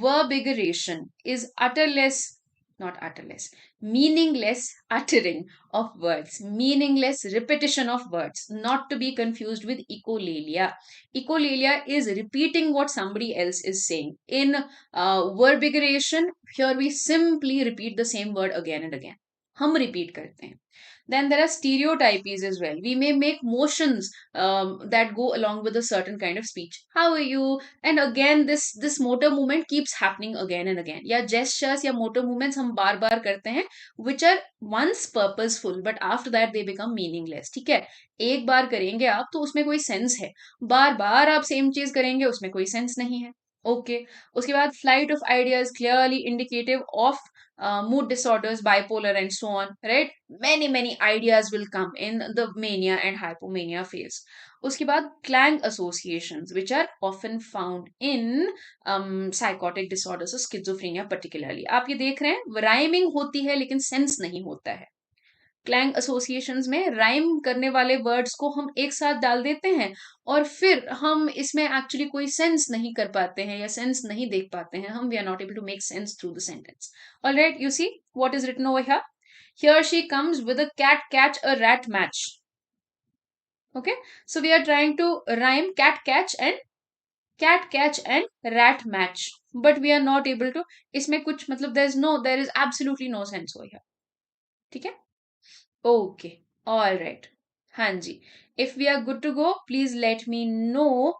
Verbigeration is utterless, not utterless, meaningless uttering of words, meaningless repetition of words, not to be confused with echolalia. Echolalia is repeating what somebody else is saying. In verbigeration, here we simply repeat the same word again and again. हम repeat करते हैं. Then there are stereotypies as well. We may make motions that go along with a certain kind of speech. How are you? And again, this motor movement keeps happening again and again. या gestures या motor movements हम बार बार करते हैं, which are once purposeful, but after that they become meaningless. ठीक है, एक बार करेंगे आप तो उसमें कोई सेंस है, बार बार आप सेम चीज करेंगे उसमें कोई सेंस नहीं है. Okay okay. उसके बाद flight of ideas clearly indicative of mood disorders, bipolar, and so on, right? Many ideas will come in the mania and hypomania phase. उसके बाद clang associations, which are often found in psychotic disorders, so schizophrenia particularly. आप ये देख रहे हैं, rhyming होती है लेकिन sense नहीं होता है. क्लैंग एसोसिएशंस में राइम करने वाले वर्ड्स को हम एक साथ डाल देते हैं और फिर हम इसमें एक्चुअली कोई सेंस नहीं कर पाते हैं या सेंस नहीं देख पाते हैं. हम we are not able to make sense through the sentence. Alright, you see what is written over here. Here she comes with a cat catch a rat match. Okay, so we are trying to rhyme cat catch and rat match, but we are not able to. इसमें कुछ मतलब there is absolutely no sense over here. ठीक है. Okay, all right. हाँ जी. If we are good to go, please let me know.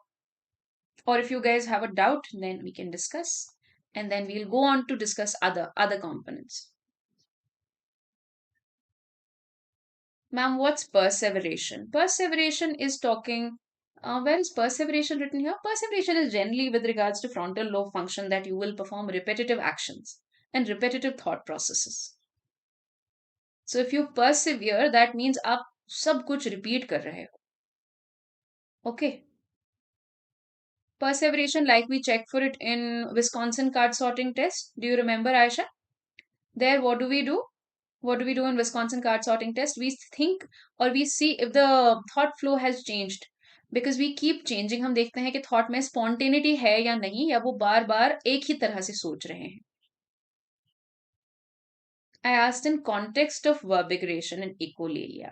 Or if you guys have a doubt, then we can discuss. And then we'll go on to discuss other components. Ma'am, what's perseveration? Perseveration is talking. Where is perseveration written here? Perseveration is generally with regards to frontal lobe function that you will perform repetitive actions and repetitive thought processes. So if you persevere, that means आप सब कुछ repeat कर रहे हो. Okay. Perseveration, like we checked for it in Wisconsin card sorting test. Do you remember, Aisha? There, what do we do? What do we do in Wisconsin card sorting test? We think or we see if the thought flow has changed. Because we keep changing. हम देखते हैं कि thought में spontaneity है या नहीं, या वो बार बार एक ही तरह से सोच रहे हैं. I asked in context of verbication and echolalia.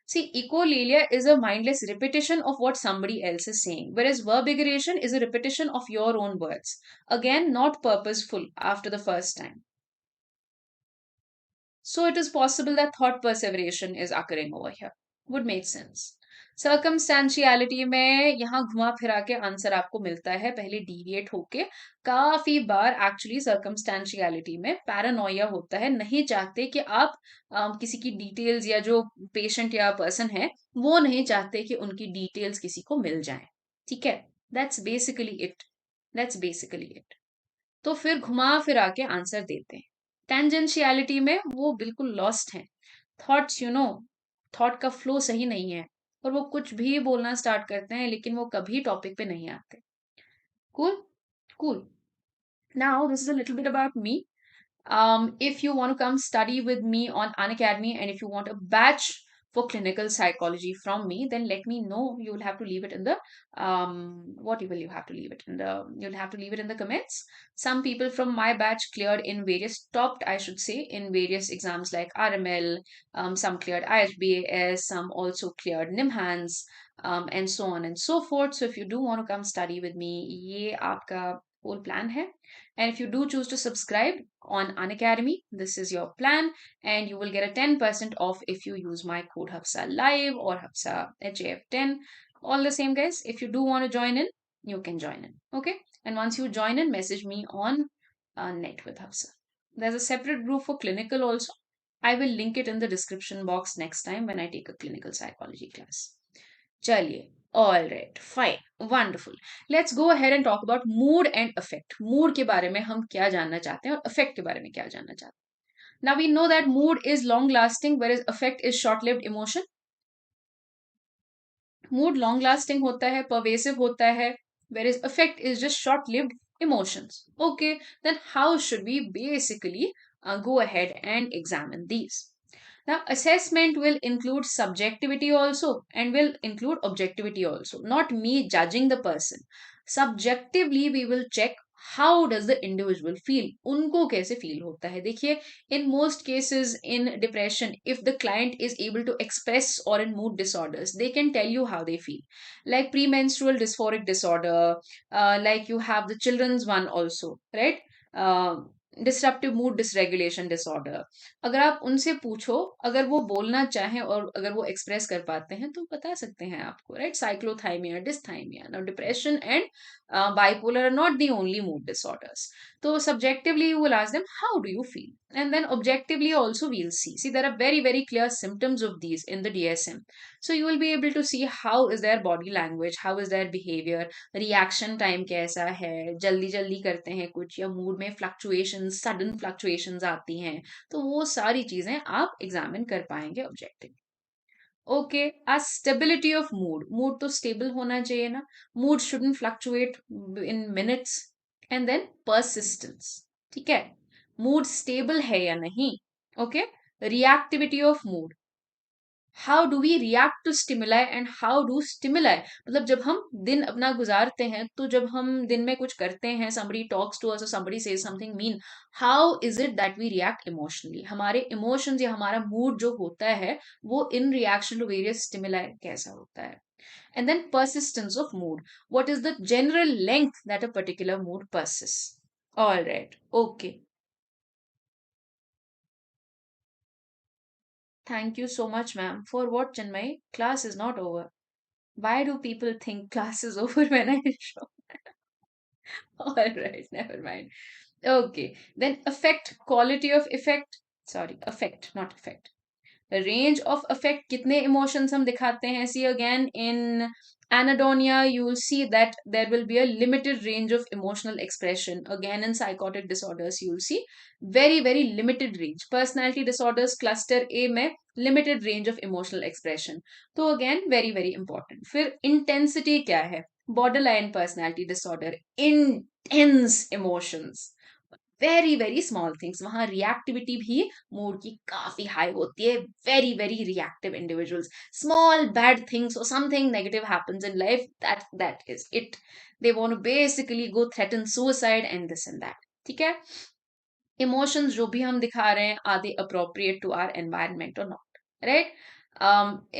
See, echolalia is a mindless repetition of what somebody else is saying, whereas verbigeration is a repetition of your own words. Again, not purposeful after the first time. So it is possible that thought perseveration is occurring over here. Would make sense. सर्कमस्टेंशियलिटी में यहाँ घुमा फिरा के answer आपको मिलता है, पहले deviate होके. काफी बार एक्चुअली सर्कमस्टेंशियलिटी में पैरानोया होता है. नहीं चाहते कि आप किसी की डिटेल्स, या जो पेशेंट या पर्सन है वो नहीं चाहते कि उनकी डिटेल्स किसी को मिल जाए. ठीक है, that's basically it. That's basically it. तो फिर घुमा फिरा के आंसर देते हैं. टेंजेंशियलिटी में वो बिल्कुल लॉस्ट है. थॉट्स, थॉट का फ्लो सही नहीं है और वो कुछ भी बोलना स्टार्ट करते हैं लेकिन वो कभी टॉपिक पे नहीं आते. Cool cool. Now this is a little bit about me. If you want to come study with me on Unacademy, and if you want a batch for clinical psychology from me, then let me know. You will have to leave it in the what will you have to leave it in the you'll have to leave it in the comments. Some people from my batch cleared in various topped, I should say, in various exams like RML. Some cleared IHBAS, some also cleared NIMHANS, and so on and so forth. So if you do want to come study with me, ये आपका whole plan है. And if you do choose to subscribe on Unacademy, this is your plan, and you will get a 10% off if you use my code Hafsa Live or Hafsa HAF10. All the same, guys. If you do want to join in, you can join in. Okay. And once you join in, message me on Net with Hafsa. There's a separate group for clinical also. I will link it in the description box next time when I take a clinical psychology class. चलिए, all right, fine, wonderful. Let's go ahead and talk about mood and affect. Mood के बारे में हम क्या जानना चाहते हैं और affect के बारे में क्या जानना चाहते हैं. Now we know that mood is long lasting, whereas affect is short lived emotion. Mood long lasting होता है, pervasive होता है, whereas affect is just short lived emotions. Okay, then how should we basically go ahead and examine these? Now, assessment will include subjectivity also and will include objectivity also. Not me judging the person. Subjectively, we will check how does the individual feel. उनको कैसे feel होता है. देखिए, in most cases in depression, if the client is able to express, or in mood disorders, they can tell you how they feel. Like premenstrual dysphoric disorder, like you have the children's one also, right? Disruptive mood dysregulation disorder, अगर आप उनसे पूछो, अगर वो बोलना चाहें और अगर वो एक्सप्रेस कर पाते हैं तो बता सकते हैं आपको, right? Cyclothymia, डिस्थाइमिया। Now depression and bipolar are not the only mood disorders. So subjectively you will ask them how do you feel, and then objectively also we'll see there are very very clear symptoms of these in the DSM. So you will be able to see how is their body language, how is their behavior, reaction time कैसा है, जल्दी जल्दी करते हैं कुछ, या mood में fluctuation, sudden fluctuations आती हैं, तो वो सारी चीजें आप एग्जामिन कर पाएंगे objective. Okay, uh stability of mood, mood तो स्टेबल होना चाहिए ना, mood shouldn't fluctuate in minutes. And then persistence, ठीक है, मूड स्टेबल है या नहीं। Okay, reactivity of mood, how do we react to stimuli and how do stimuli, मतलब जब हम दिन अपना गुजारते हैं, तो जब हम दिन में कुछ करते हैं, somebody talks to us or somebody says something mean, how is it that we react emotionally, हमारे इमोशंस या हमारा मूड जो होता है वो इन रिएक्शन टू वेरियस स्टिमुलाई कैसा होता है। And then persistence of mood, what is the general length that a particular mood persists। All right, okay, thank you so much ma'am, for what Chinmay, class is not over? Why do people think class is over when I show? All right, never mind. Okay, then affect, quality of effect. Sorry, affect, not effect. Range of effect, kitne emotions hum dikhate hain. See again in anhedonia, you will see that there will be a limited range of emotional expression. Again in psychotic disorders, you will see very very limited range. Personality disorders cluster A mein limited range of emotional expression. तो again very very important. फिर intensity क्या है? Borderline personality disorder, intense emotions, very very small things, वहां reactivity भी mood की काफी high होती है, very very reactive individuals, small bad things और something negative happens in life, that is it, they want to basically go threaten suicide and this and that, ठीक है। Emotions जो भी हम दिखा रहे हैं, are they appropriate to our environment और not, right?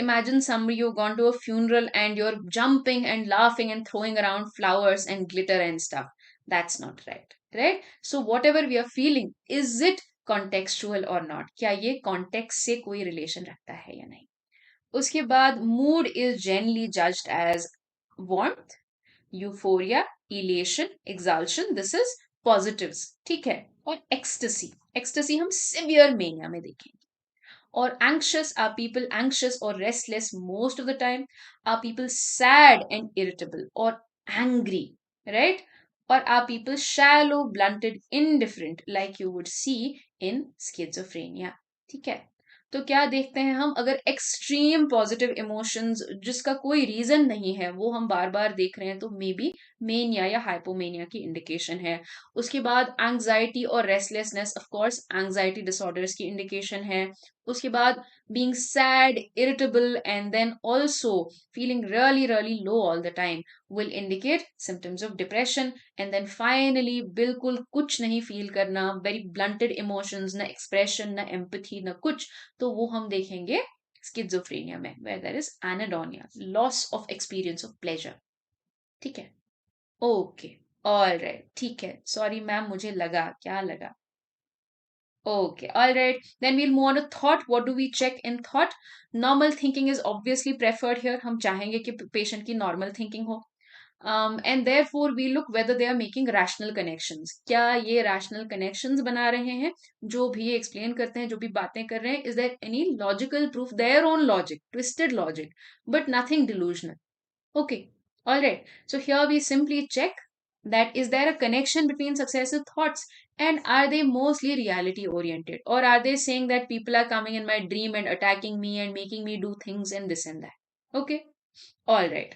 Imagine somebody, you've gone to a funeral and you're jumping and laughing and throwing around flowers and glitter and stuff. That's not right, right? So whatever we are feeling, is it contextual or not? क्या ये context से कोई relation रखता है या नहीं? उसके बाद mood is generally judged as warmth, euphoria, elation, exaltation, this is positives, ठीक है। और एक्सटेसी, एक्सटेसी हम सिवियर मेनिया में देखेंगे। और एंक्शियस, आर पीपल एंक्शियस और restless most of the time, are people sad and irritable और एंग्री, राइट? और are people shallow, blunted, indifferent, like you would see in schizophrenia, ठीक है। तो क्या देखते हैं हम, अगर एक्सट्रीम पॉजिटिव इमोशंस जिसका कोई रीजन नहीं है वो हम बार बार देख रहे हैं, तो मे बी मेनिया या हाइपोमेनिया की इंडिकेशन है। उसके बाद एंग्जाइटी और restlessness, of course anxiety disorders की इंडिकेशन है। उसके बाद being sad, irritable, and then also feeling really really low all the time will indicate symptoms of depression। And then finally बिल्कुल कुछ नहीं फील करना, very blunted emotions, ना expression, ना empathy, ना कुछ, तो वो हम देखेंगे schizophrenia में, where there is anhedonia, loss of experience of pleasure, ठीक है। ओके, ऑल राइट, ठीक है, सॉरी मैम, मुझे लगा, क्या लगा। Okay, all right. Then we'll move on to thought. What do we check in thought? Normal thinking is obviously preferred here. हम चाहेंगे कि patient की normal thinking हो. And therefore we look whether they are making rational connections. क्या ये rational connections बना रहे हैं? जो भी ये explain करते हैं, जो भी बातें कर रहे हैं, is there any logical proof? Their own logic, twisted logic, but nothing delusional. Okay, all right. So here we simply check that is there a connection between successive thoughts, and are they mostly reality oriented, or are they saying that people are coming in my dream and attacking me and making me do things and this and that. Okay, all right.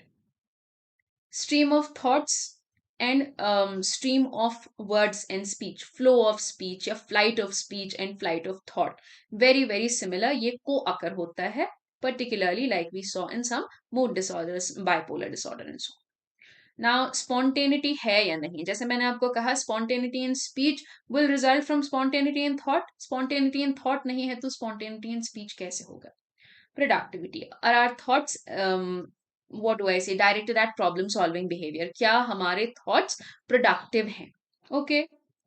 Stream of thoughts and stream of words and speech, flow of speech या flight of speech and flight of thought, very very similar, ये co-occur होता है, particularly like we saw in some mood disorders, bipolar disorder and so on. Now spontaneity है या नहीं, जैसे मैंने आपको कहा spontaneity in speech will result from spontaneity in thought, spontaneity in thought नहीं है तो spontaneity in speech कैसे होगा। Productivity, are our thoughts what do I say, directed at problem solving behavior, क्या हमारे thoughts productive हैं। Okay,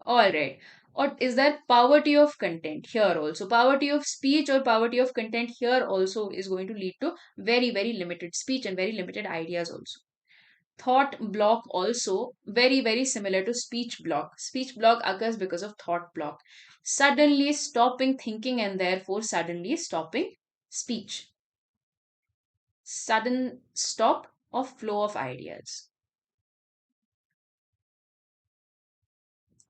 all right. or is there poverty of content here also? Poverty of speech or poverty of content here also is going to lead to very, very limited speech and very limited ideas also. Thought block also very, very similar to speech block. Speech block occurs because of thought block. Suddenly stopping thinking and therefore suddenly stopping speech. Sudden stop of flow of ideas.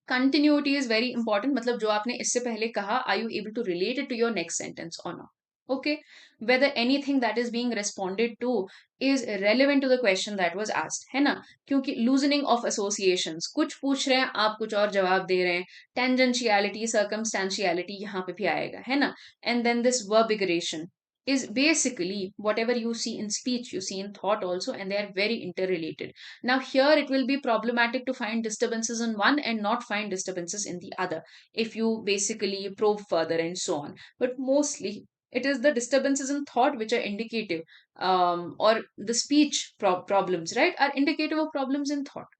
Continuity is very important. मतलब जो आपने इससे पहले कहा, are you able to relate it to your next sentence or not? Okay, whether anything that is being responded to is relevant to the question that was asked, है ना? क्योंकि loosening of associations, कुछ पूछ रहे हैं आप कुछ और जवाब दे रहे हैं, tangentiality, circumstantiality यहाँ पे भी आएगा, है ना? And then this verbigeration is basically whatever you see in speech, you see in thought also, and they are very interrelated. Now, here it will be problematic to find disturbances in one and not find disturbances in the other if you basically probe further and so on. But mostly, it is the disturbances in thought which are indicative, or the speech problems, right, are indicative of problems in thought.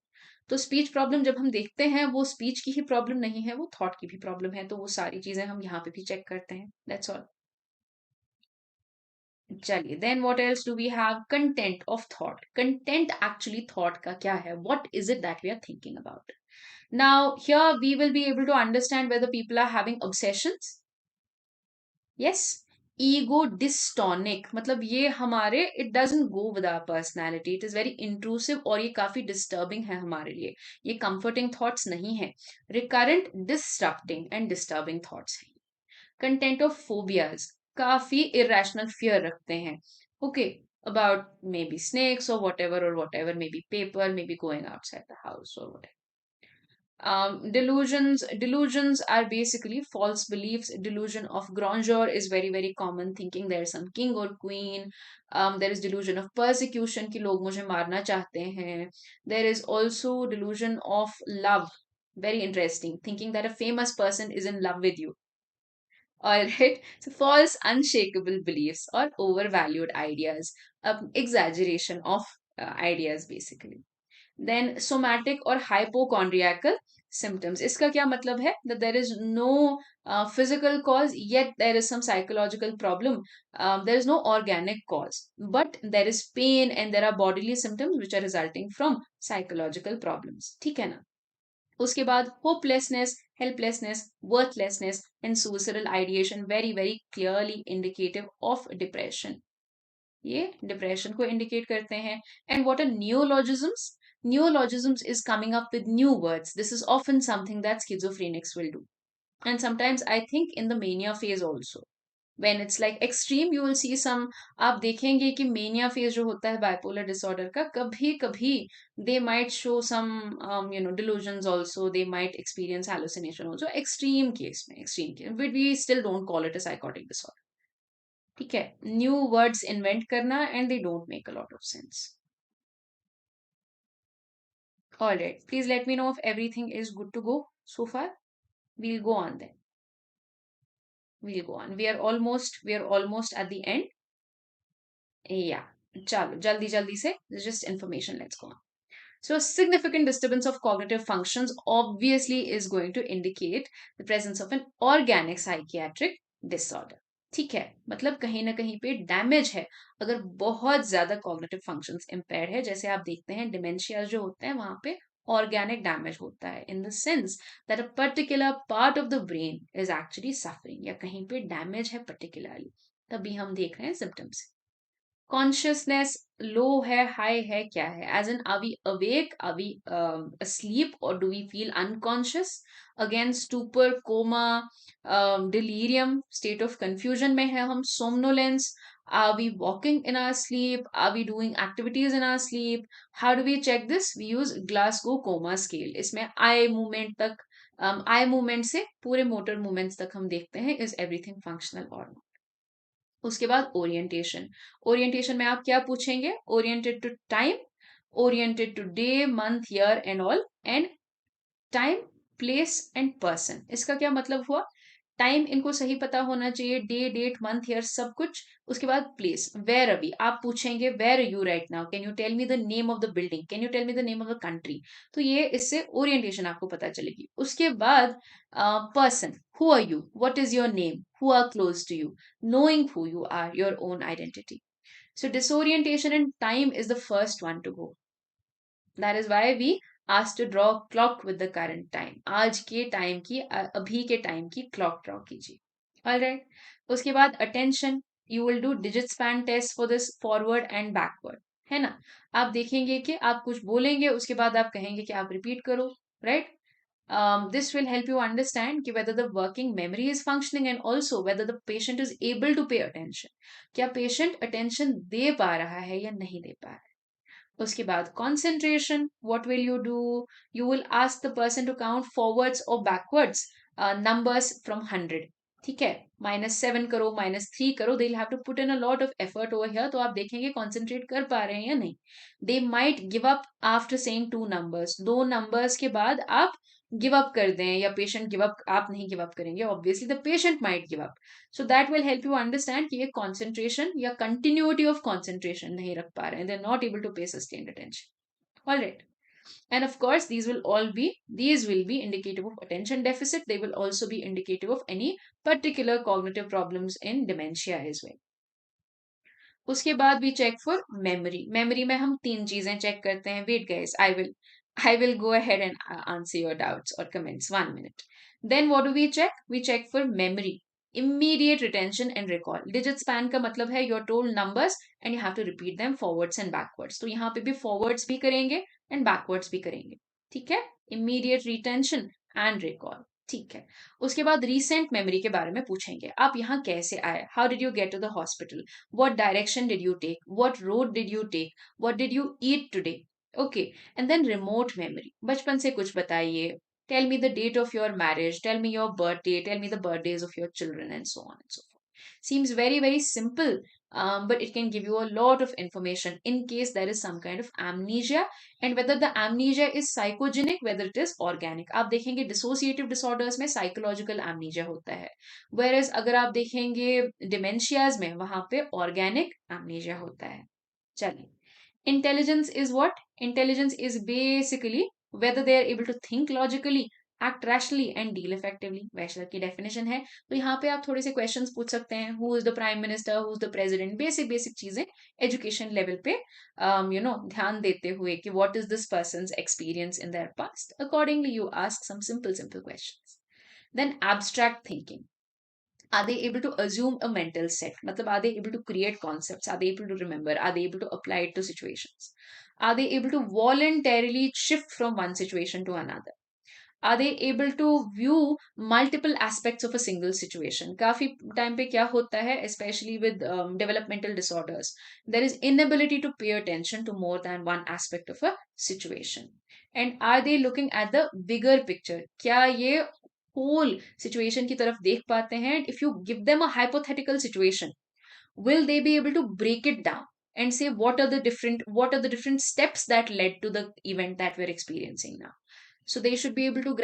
तो speech problem जब हम देखते हैं वो speech की ही problem नहीं है, वो थॉट की भी प्रॉब्लम है, तो वो सारी चीजें हम यहाँ पे भी चेक करते हैं. That's all. चलिए, then what else do we have? Content of thought. Content actually thought का क्या है? What is it that we are thinking about? Now here we will be able to understand whether people are having obsessions. Yes. Ego dystonic मतलब ये हमारे, it doesn't go with our personality, it is very intrusive और ये काफी disturbing है हमारे लिए. ये कंफर्टिंग थॉट्स नहीं है, recurrent disrupting and disturbing thoughts हैं. कंटेंट ऑफ फोबियाज, काफी इरेशनल फियर रखते हैं. Okay, about maybe snakes और whatever maybe paper, maybe going outside the house और what. Delusions are basically false beliefs. Delusion of grandeur is very, very common, thinking there is some king or queen. There is delusion of persecution, कि लोग मुझे मारना चाहते हैं. There is also delusion of love, very interesting, thinking that a famous person is in love with you. All right. So false, unshakable beliefs or overvalued ideas, exaggeration of ideas basically. Then somatic or hypochondriacal symptoms. इसका क्या मतलब है? That there is no physical cause, yet there is some psychological problem. There is no organic cause, but there is pain and there are bodily symptoms which are resulting from psychological problems. ठीक है ना? उसके बाद hopelessness, helplessness, worthlessness and suicidal ideation, very, very clearly indicative of depression. ये depression को indicate करते हैं. And what are neologisms? Neologisms is coming up with new words. This is often something that schizophrenics will do. And sometimes I think in the mania phase also. When it's like extreme, you will see some, आप देखेंगे कि mania phase जो होता है bipolar disorder का, कभी कभी they might show some delusions also, they might experience hallucination also. Extreme case में, extreme case. But we still don't call it a psychotic disorder. ठीक है, न्यू वर्ड्स इन्वेंट करना and they don't make a lot of sense. Alright, please let me know if everything is good to go so far. We'll go on then. We'll go on. We are almost at the end. Yeah. चलो जल्दी जल्दी से just information, let's go on. So significant disturbance of cognitive functions obviously is going to indicate the presence of an organic psychiatric disorder. ठीक है, मतलब कहीं ना कहीं पे डैमेज है. अगर बहुत ज्यादा कॉग्निटिव फंक्शंस इम्पेयर्ड है, जैसे आप देखते हैं डिमेंशिया जो होते हैं वहां पे ऑर्गेनिक डैमेज होता है, in the sense that a particular part of the brain is actually suffering, या कहीं पे डैमेज है पर्टिकुलरली, तभी हम देख रहे हैं सिम्टम्स. कॉन्शियसनेस लो है, हाई है, क्या है? As in are we awake, are we asleep, or do we feel unconscious? Again, stupor, coma, delirium, state of confusion में है हम, somnolence. Are we walking in our sleep? Are we doing activities in our sleep? How do we check this? We use Glasgow coma scale. इसमें eye movement तक, eye movement से पूरे motor movements तक हम देखते हैं, is everything functional or not. उसके बाद ओरिएंटेशन. ओरिएंटेशन में आप क्या पूछेंगे? Oriented to time, oriented to day, month, year and all, and time, place and person. इसका क्या मतलब हुआ? टाइम इनको सही पता होना चाहिए, डे डेट मंथ ईयर सब कुछ। उसके बाद प्लेस, वेयर, अभी आप पूछेंगे where you right now, can you tell me the name of the building, can you tell me the name of the country. तो ये इससे ओरिएंटेशन आपको पता चलेगी। उसके बाद person, who are you, what is your name, who are close to you, knowing who you are, your own identity. So disorientation in time is the first one to go. That is why we asked to draw a clock with the current time. आज के time की अभी के time की clock draw कीजिए। Alright, उसके बाद attention, you will do digit span test for this forward and backward, है ना। आप देखेंगे कि आप कुछ बोलेंगे, उसके बाद आप कहेंगे कि आप रिपीट करो, right. This will help you understand कि whether the working memory is functioning and also whether the patient is able to pay attention. क्या patient attention दे पा रहा है या नहीं दे पा रहा है। उसके बाद concentration, what will you do? You will ask the person to count forwards or backwards numbers from 100. ठीक है, -7 करो, -3 करो, they'll have to put in a lot of effort over here. तो आप देखेंगे concentrate कर पा रहे हैं या नहीं। They might give up after saying two numbers. दो numbers के बाद आप गिव अप कर दें, या पेशेंट गिव अप, आप नहीं गिव अप करेंगे, obviously the patient might give up. So that will help you understand कि ये कॉन्सेंट्रेशन या कंटिन्यूटी ऑफ कॉन्सेंट्रेशन नहीं रख पा रहे हैं, they are not able to pay sustained attention. Alright, and of course these will be indicative of attention deficit. They will also be indicative of any particular cognitive problems in dementia as well. उसके बाद we check for memory. Memory में हम तीन चीजें check करते हैं। Wait guys, I will go ahead and answer your doubts or comments. 1 minute. Then what do we check? We check for memory, immediate retention and recall. Digit span का मतलब है you're told numbers and you have to repeat them forwards and backwards. तो यहाँ पे भी forwards भी करेंगे and backwards भी करेंगे, ठीक है। immediate retention and recall, ठीक है। उसके बाद रीसेंट मेमोरी के बारे में पूछेंगे। आप यहाँ कैसे आए, how did you get to the hospital, what direction did you take, what road did you take, what did you eat today. Okay, and then remote memory, बचपन से कुछ बताइए। Tell me the date of your marriage, tell me your birthday, tell me the birthdays of your children and so on and so forth. Seems very very simple, but it can give you a lot of information in case there is some kind of amnesia, and whether the amnesia is psychogenic, whether it is organic. आप देखेंगे dissociative disorders में psychological amnesia होता है, where अगर आप देखेंगे dementias में वहां पे ऑर्गेनिक एमनीजिया होता है। चलिए, intelligence is what? Intelligence is basically whether they are able to think logically, act rationally and deal effectively, वैसे की डेफिनेशन है। तो यहाँ पे आप थोड़े से क्वेश्चंस पूछ सकते हैं, who is the prime minister, who is the president, basic basic चीजें एजुकेशन लेवल पे ध्यान देते हुए कि what is this person's experience in their past, accordingly you ask some simple simple questions. Then abstract thinking, are they able to assume a mental set, matlab are they able to create concepts, are they able to remember, are they able to apply it to situations, are they able to voluntarily shift from one situation to another, are they able to view multiple aspects of a single situation। काफी time पे क्या होता है, especially with developmental disorders, there is inability to pay attention to more than one aspect of a situation। and are they looking at the bigger picture, क्या ये whole situation की तरफ देख पाते हैं। if you give them a hypothetical situation, will they be able to break it down and say what are the different steps that led to the event that we're experiencing now। so they should be able to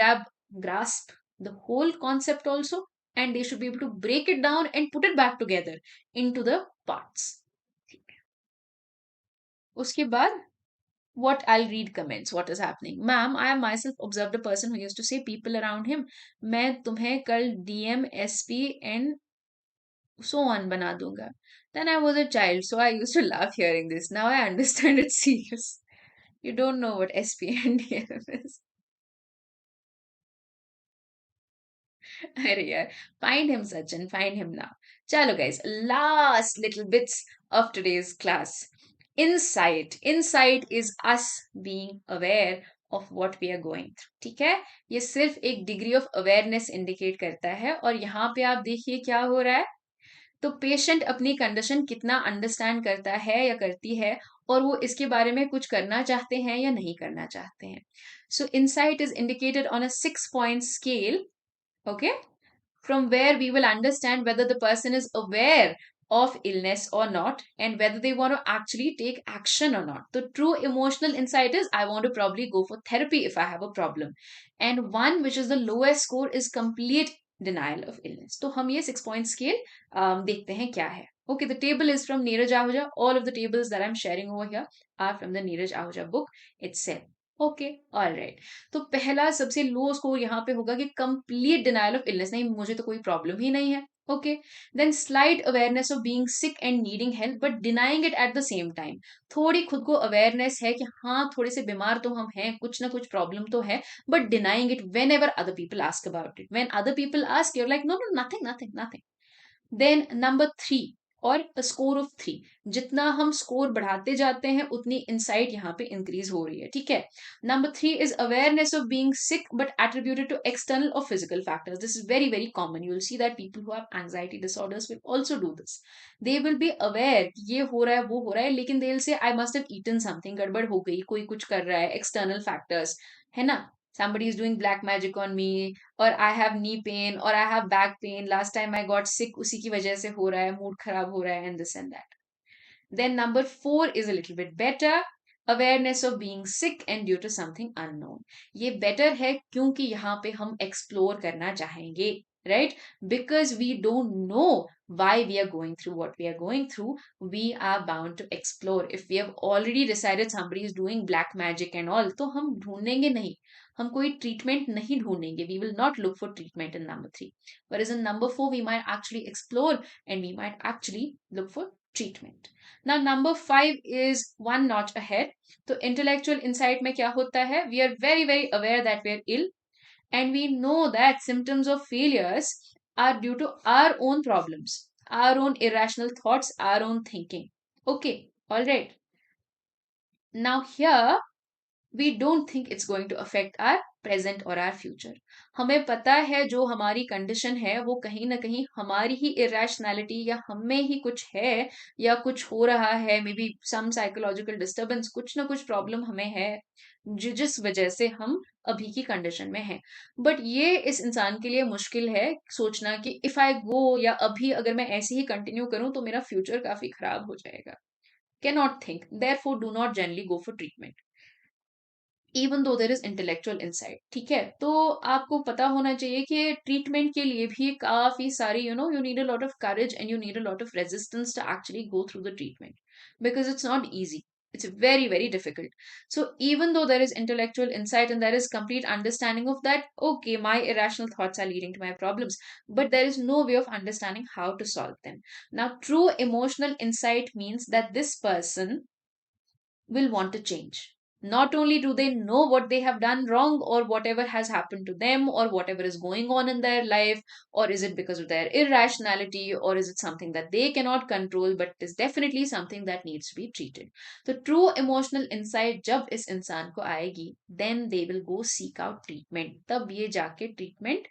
grasp the whole concept also, and they should be able to break it down and put it back together into the parts। उसके बाद what I'll read comments, what is happening. Ma'am, I have myself observed a person who used to say people around him, मैं तुम्हें कल DM, SP and so on बना दूंगा। Then I was a child, so I used to laugh hearing this. Now I understand it's serious. You don't know what SP and DM is. अरे यार, find him Sachin, find him now। चलो guys, last little bits of today's class। Insight is us being aware of what we are going through, ठीक है। ये सिर्फ एक degree of awareness indicate करता है, और यहाँ पे आप देखिए क्या हो रहा है। तो पेशेंट अपनी कंडीशन कितना अंडरस्टैंड करता है या करती है, और वो इसके बारे में कुछ करना चाहते हैं या नहीं करना चाहते हैं। So insight is indicated on a 6 point scale, okay, from where we will understand whether the person is aware of illness or not, and whether they want to actually take action or not। The true emotional insight is I want to probably go for therapy if I have a problem, and one which is the lowest score is complete denial of illness. तो हम ये 6 point scale देखते हैं क्या है। Okay, the table is from Neeraj Ahuja. All of the tables that I'm sharing over here are from the Neeraj Ahuja book itself। Okay, all right. तो पहला सबसे लो स्कोर यहाँ पे होगा कि कंप्लीट डिनायल ऑफ इलनेस, नहीं मुझे तो कोई प्रॉब्लम ही नहीं है। Okay, then slight awareness of being sick and needing help but denying it at the same time. थोड़ी खुद को अवेयरनेस है कि हाँ थोड़े से बीमार तो हम हैं, कुछ ना कुछ प्रॉब्लम तो है, but denying it whenever other people ask about it. When other people ask, you're like, no, no, nothing, nothing, nothing. Then number 3, और a score of 3, जितना हम स्कोर बढ़ाते जाते हैं उतनी इंसाइट यहाँ पे इंक्रीज हो रही है। ठीक है। Number 3 is awareness of being sick but attributed to external और physical factors. This is very very common. You will see that people who have anxiety disorders will also do this. They will be aware ये हो रहा है वो हो रहा है, लेकिन they will say I must have eaten something, गड़बड़ हो गई, कोई कुछ कर रहा है, एक्सटर्नल फैक्टर्स है ना। somebody is doing black magic on me, और आई हैव नी पेन, और I have back pain, last time I got sick, उसी की वजह से हो रहा है, मूड खराब हो रहा है, and this and that. Then number 4 is a little bit better, awareness of being sick and due to something unknown. ये बेटर है क्योंकि यहाँ पे हम एक्सप्लोर करना चाहेंगे, right? Because we don't know why we are going through what we are going through, we are bound to explore. If we have already decided somebody is doing black magic and all, तो हम ढूंढेंगे नहीं, हम कोई treatment नहीं ढूंढेंगे, we will not look for treatment in number 3, whereas in number 4 we might actually explore and we might actually look for treatment. Now number 5 is one notch ahead. तो intellectual insight में क्या होता है, we are very very aware that we are ill and we know that symptoms of failures are due to our own problems, our own irrational thoughts, our own thinking. Okay, all right. Now here we don't think it's going to affect our present or our future. हमें पता है जो हमारी condition है वो कहीं ना कहीं हमारी ही इरेशनैलिटी या हम में ही कुछ है, या कुछ हो रहा है, maybe some psychological disturbance, कुछ ना कुछ प्रॉब्लम हमें है जिस वजह से हम अभी की कंडीशन में हैं। बट ये इस इंसान के लिए मुश्किल है सोचना कि इफ आई गो, या अभी अगर मैं ऐसे ही कंटिन्यू करूं तो मेरा फ्यूचर काफी खराब हो जाएगा। Can not think, therefore do not generally go for treatment even though there is intellectual insight. ठीक है, तो आपको पता होना चाहिए कि ट्रीटमेंट के लिए भी काफी सारी you need a lot of courage and you need a lot of resistance to actually go through the treatment, because it's not easy. It's very very difficult. So even though there is intellectual insight and there is complete understanding of that, okay, my irrational thoughts are leading to my problems, but there is no way of understanding how to solve them. Now true emotional insight means that this person will want to change. Not only do they know what they have done wrong or whatever has happened to them or whatever is going on in their life, or is it because of their irrationality, or is it something that they cannot control, but it is definitely something that needs to be treated. The true emotional insight जब इस इंसान को आएगी, then they will go seek out treatment. तब ये जाके treatment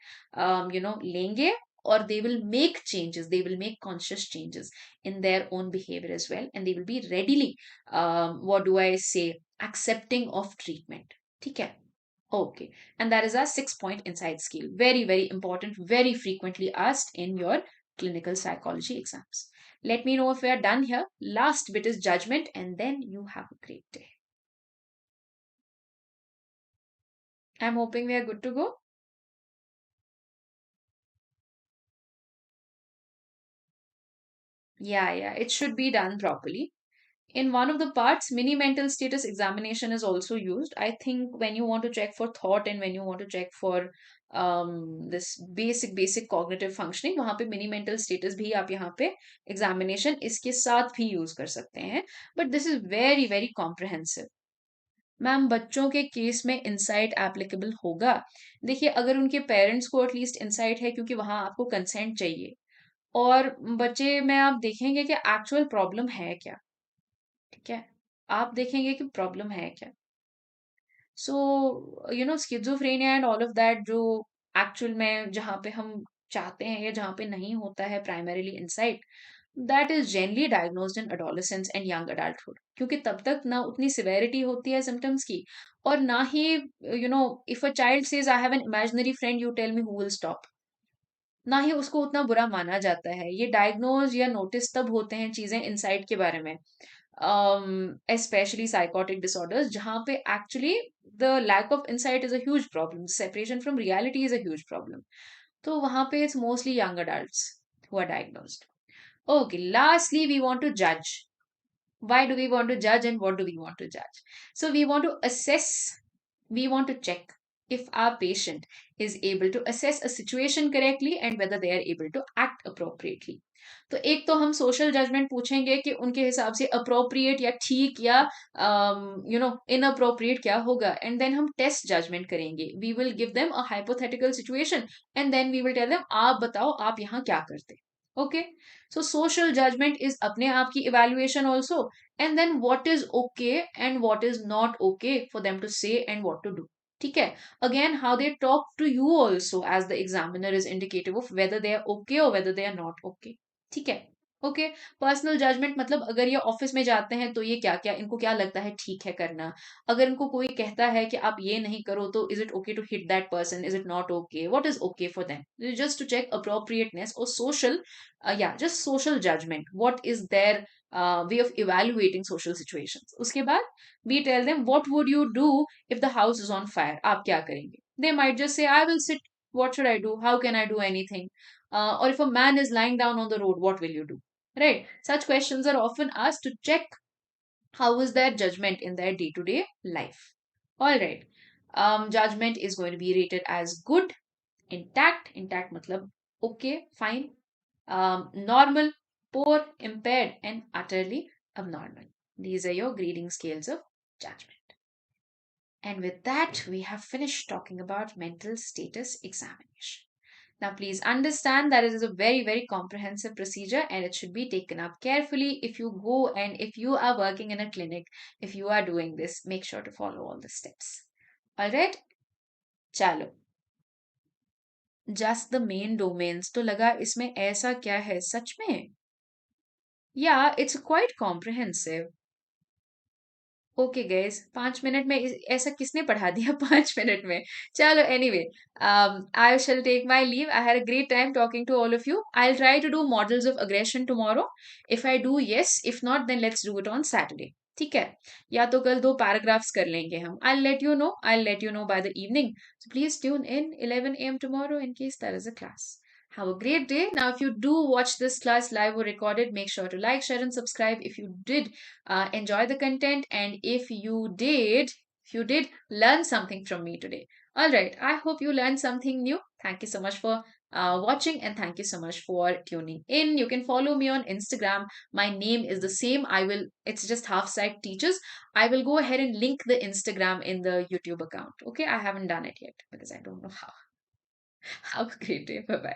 लेंगे, or they will make changes, they will make conscious changes in their own behavior as well, and they will be readily what do I say, accepting of treatment. ठीक है? Okay. And that is our 6 point insight skill. Very, very important, very frequently asked in your clinical psychology exams. Let me know if we are done here. Last bit is judgment, and then you have a great day. I'm hoping we are good to go. Yeah, it should be done properly. In one of the parts, mini mental status examination is also used. I think when you want to check for thought and when you want to check for this basic cognitive functioning, वहाँ पे mini mental status भी आप यहाँ पे examination इसके साथ भी use कर सकते हैं. But this is very very comprehensive. Ma'am बच्चों के केस में इंसाइट एप्लीकेबल होगा? देखिए, अगर उनके पेरेंट्स को एटलीस्ट इंसाइट है, क्योंकि वहां आपको कंसेंट चाहिए, और बच्चे में आप देखेंगे कि एक्चुअल प्रॉब्लम है क्या। ठीक है, आप देखेंगे कि प्रॉब्लम है क्या। So schizophrenia and all of that, जो एक्चुअल में जहाँ पे हम चाहते हैं या जहाँ पे नहीं होता है primarily insight, that is generally diagnosed in adolescence and young adulthood, क्योंकि तब तक ना उतनी सिवेरिटी होती है सिम्टम्स की, और ना ही if a child says I have an imaginary friend, you tell me who will stop, ना ही उसको उतना बुरा माना जाता है। ये डायग्नोज या नोटिस तब होते हैं चीजें इनसाइट के बारे में, especially psychotic disorders, जहाँ पे actually the lack of insight is a huge problem, separation from reality is a huge problem. तो वहां पे it's mostly young adults who are diagnosed. Okay, lastly, we want to judge. Why do we want to judge and what do we want to judge? So, we want to assess, we want to check if our patient is able to assess a situation correctly and whether they are able to act appropriately. तो एक तो हम social judgement पूछेंगे कि उनके हिसाब से appropriate या ठीक या इनअप्रोप्रिएट क्या होगा, एंड देन हम टेस्ट जजमेंट करेंगे. We will give them a hypothetical situation and then we will tell them आप बताओ आप यहाँ क्या करते. Okay, so social judgment is अपने आप की evaluation also, and then what is okay and what is not okay for them to say and what to do. ठीक है, again how they talk to you also as the examiner is indicative of whether they are okay or whether they are not okay. ठीक है. Okay, personal judgement मतलब अगर ये office में जाते हैं तो ये क्या क्या इनको क्या लगता है ठीक है करना. अगर इनको कोई कहता है कि आप ये नहीं करो तो is it okay to hit that person, is it not okay, what is okay for them, just to check appropriateness और social, just social judgment, what is their way of evaluating social situations. उसके बाद we tell them what would you do if the house is on fire, आप क्या करेंगे. They might just say I will sit, what should I do, how can I do anything, or if a man is lying down on the road, what will you do, right? Such questions are often asked to check how is their judgment in their day to day life. All right, judgment is going to be rated as good, intact matlab okay, fine, normal, poor, impaired, and utterly abnormal. These are your grading scales of judgment. And with that, we have finished talking about mental status examination. Now, please understand that it is a very, very comprehensive procedure and it should be taken up carefully. If you go and if you are working in a clinic, if you are doing this, make sure to follow all the steps. All right? Chalo. Just the main domains. तो लगा इसमें ऐसा क्या है सच में? Yeah, it's quite comprehensive. Okay guys, 5 minute में ऐसा किसने पढ़ा दिया 5 मिनट में. चलो anyway, I shall take my leave. I had a great time talking to all of you. I will try to do models of aggression tomorrow. If I do yes, if not then let's do it on Saturday. ठीक है, या तो कल 2 paragraphs कर लेंगे हम. I let you know by the evening. So please tune in 11 a.m. tomorrow in case there is a class. Have a great day. Now, if you do watch this class live or recorded, make sure to like, share, and subscribe if you did enjoy the content, and if you did learn something from me today. All right, I hope you learned something new. Thank you so much for watching, and thank you so much for tuning in. You can follow me on Instagram. My name is the same. It's just Half Side Teachers. I will go ahead and link the Instagram in the YouTube account. Okay, I haven't done it yet because I don't know how. Have a great day. Bye bye.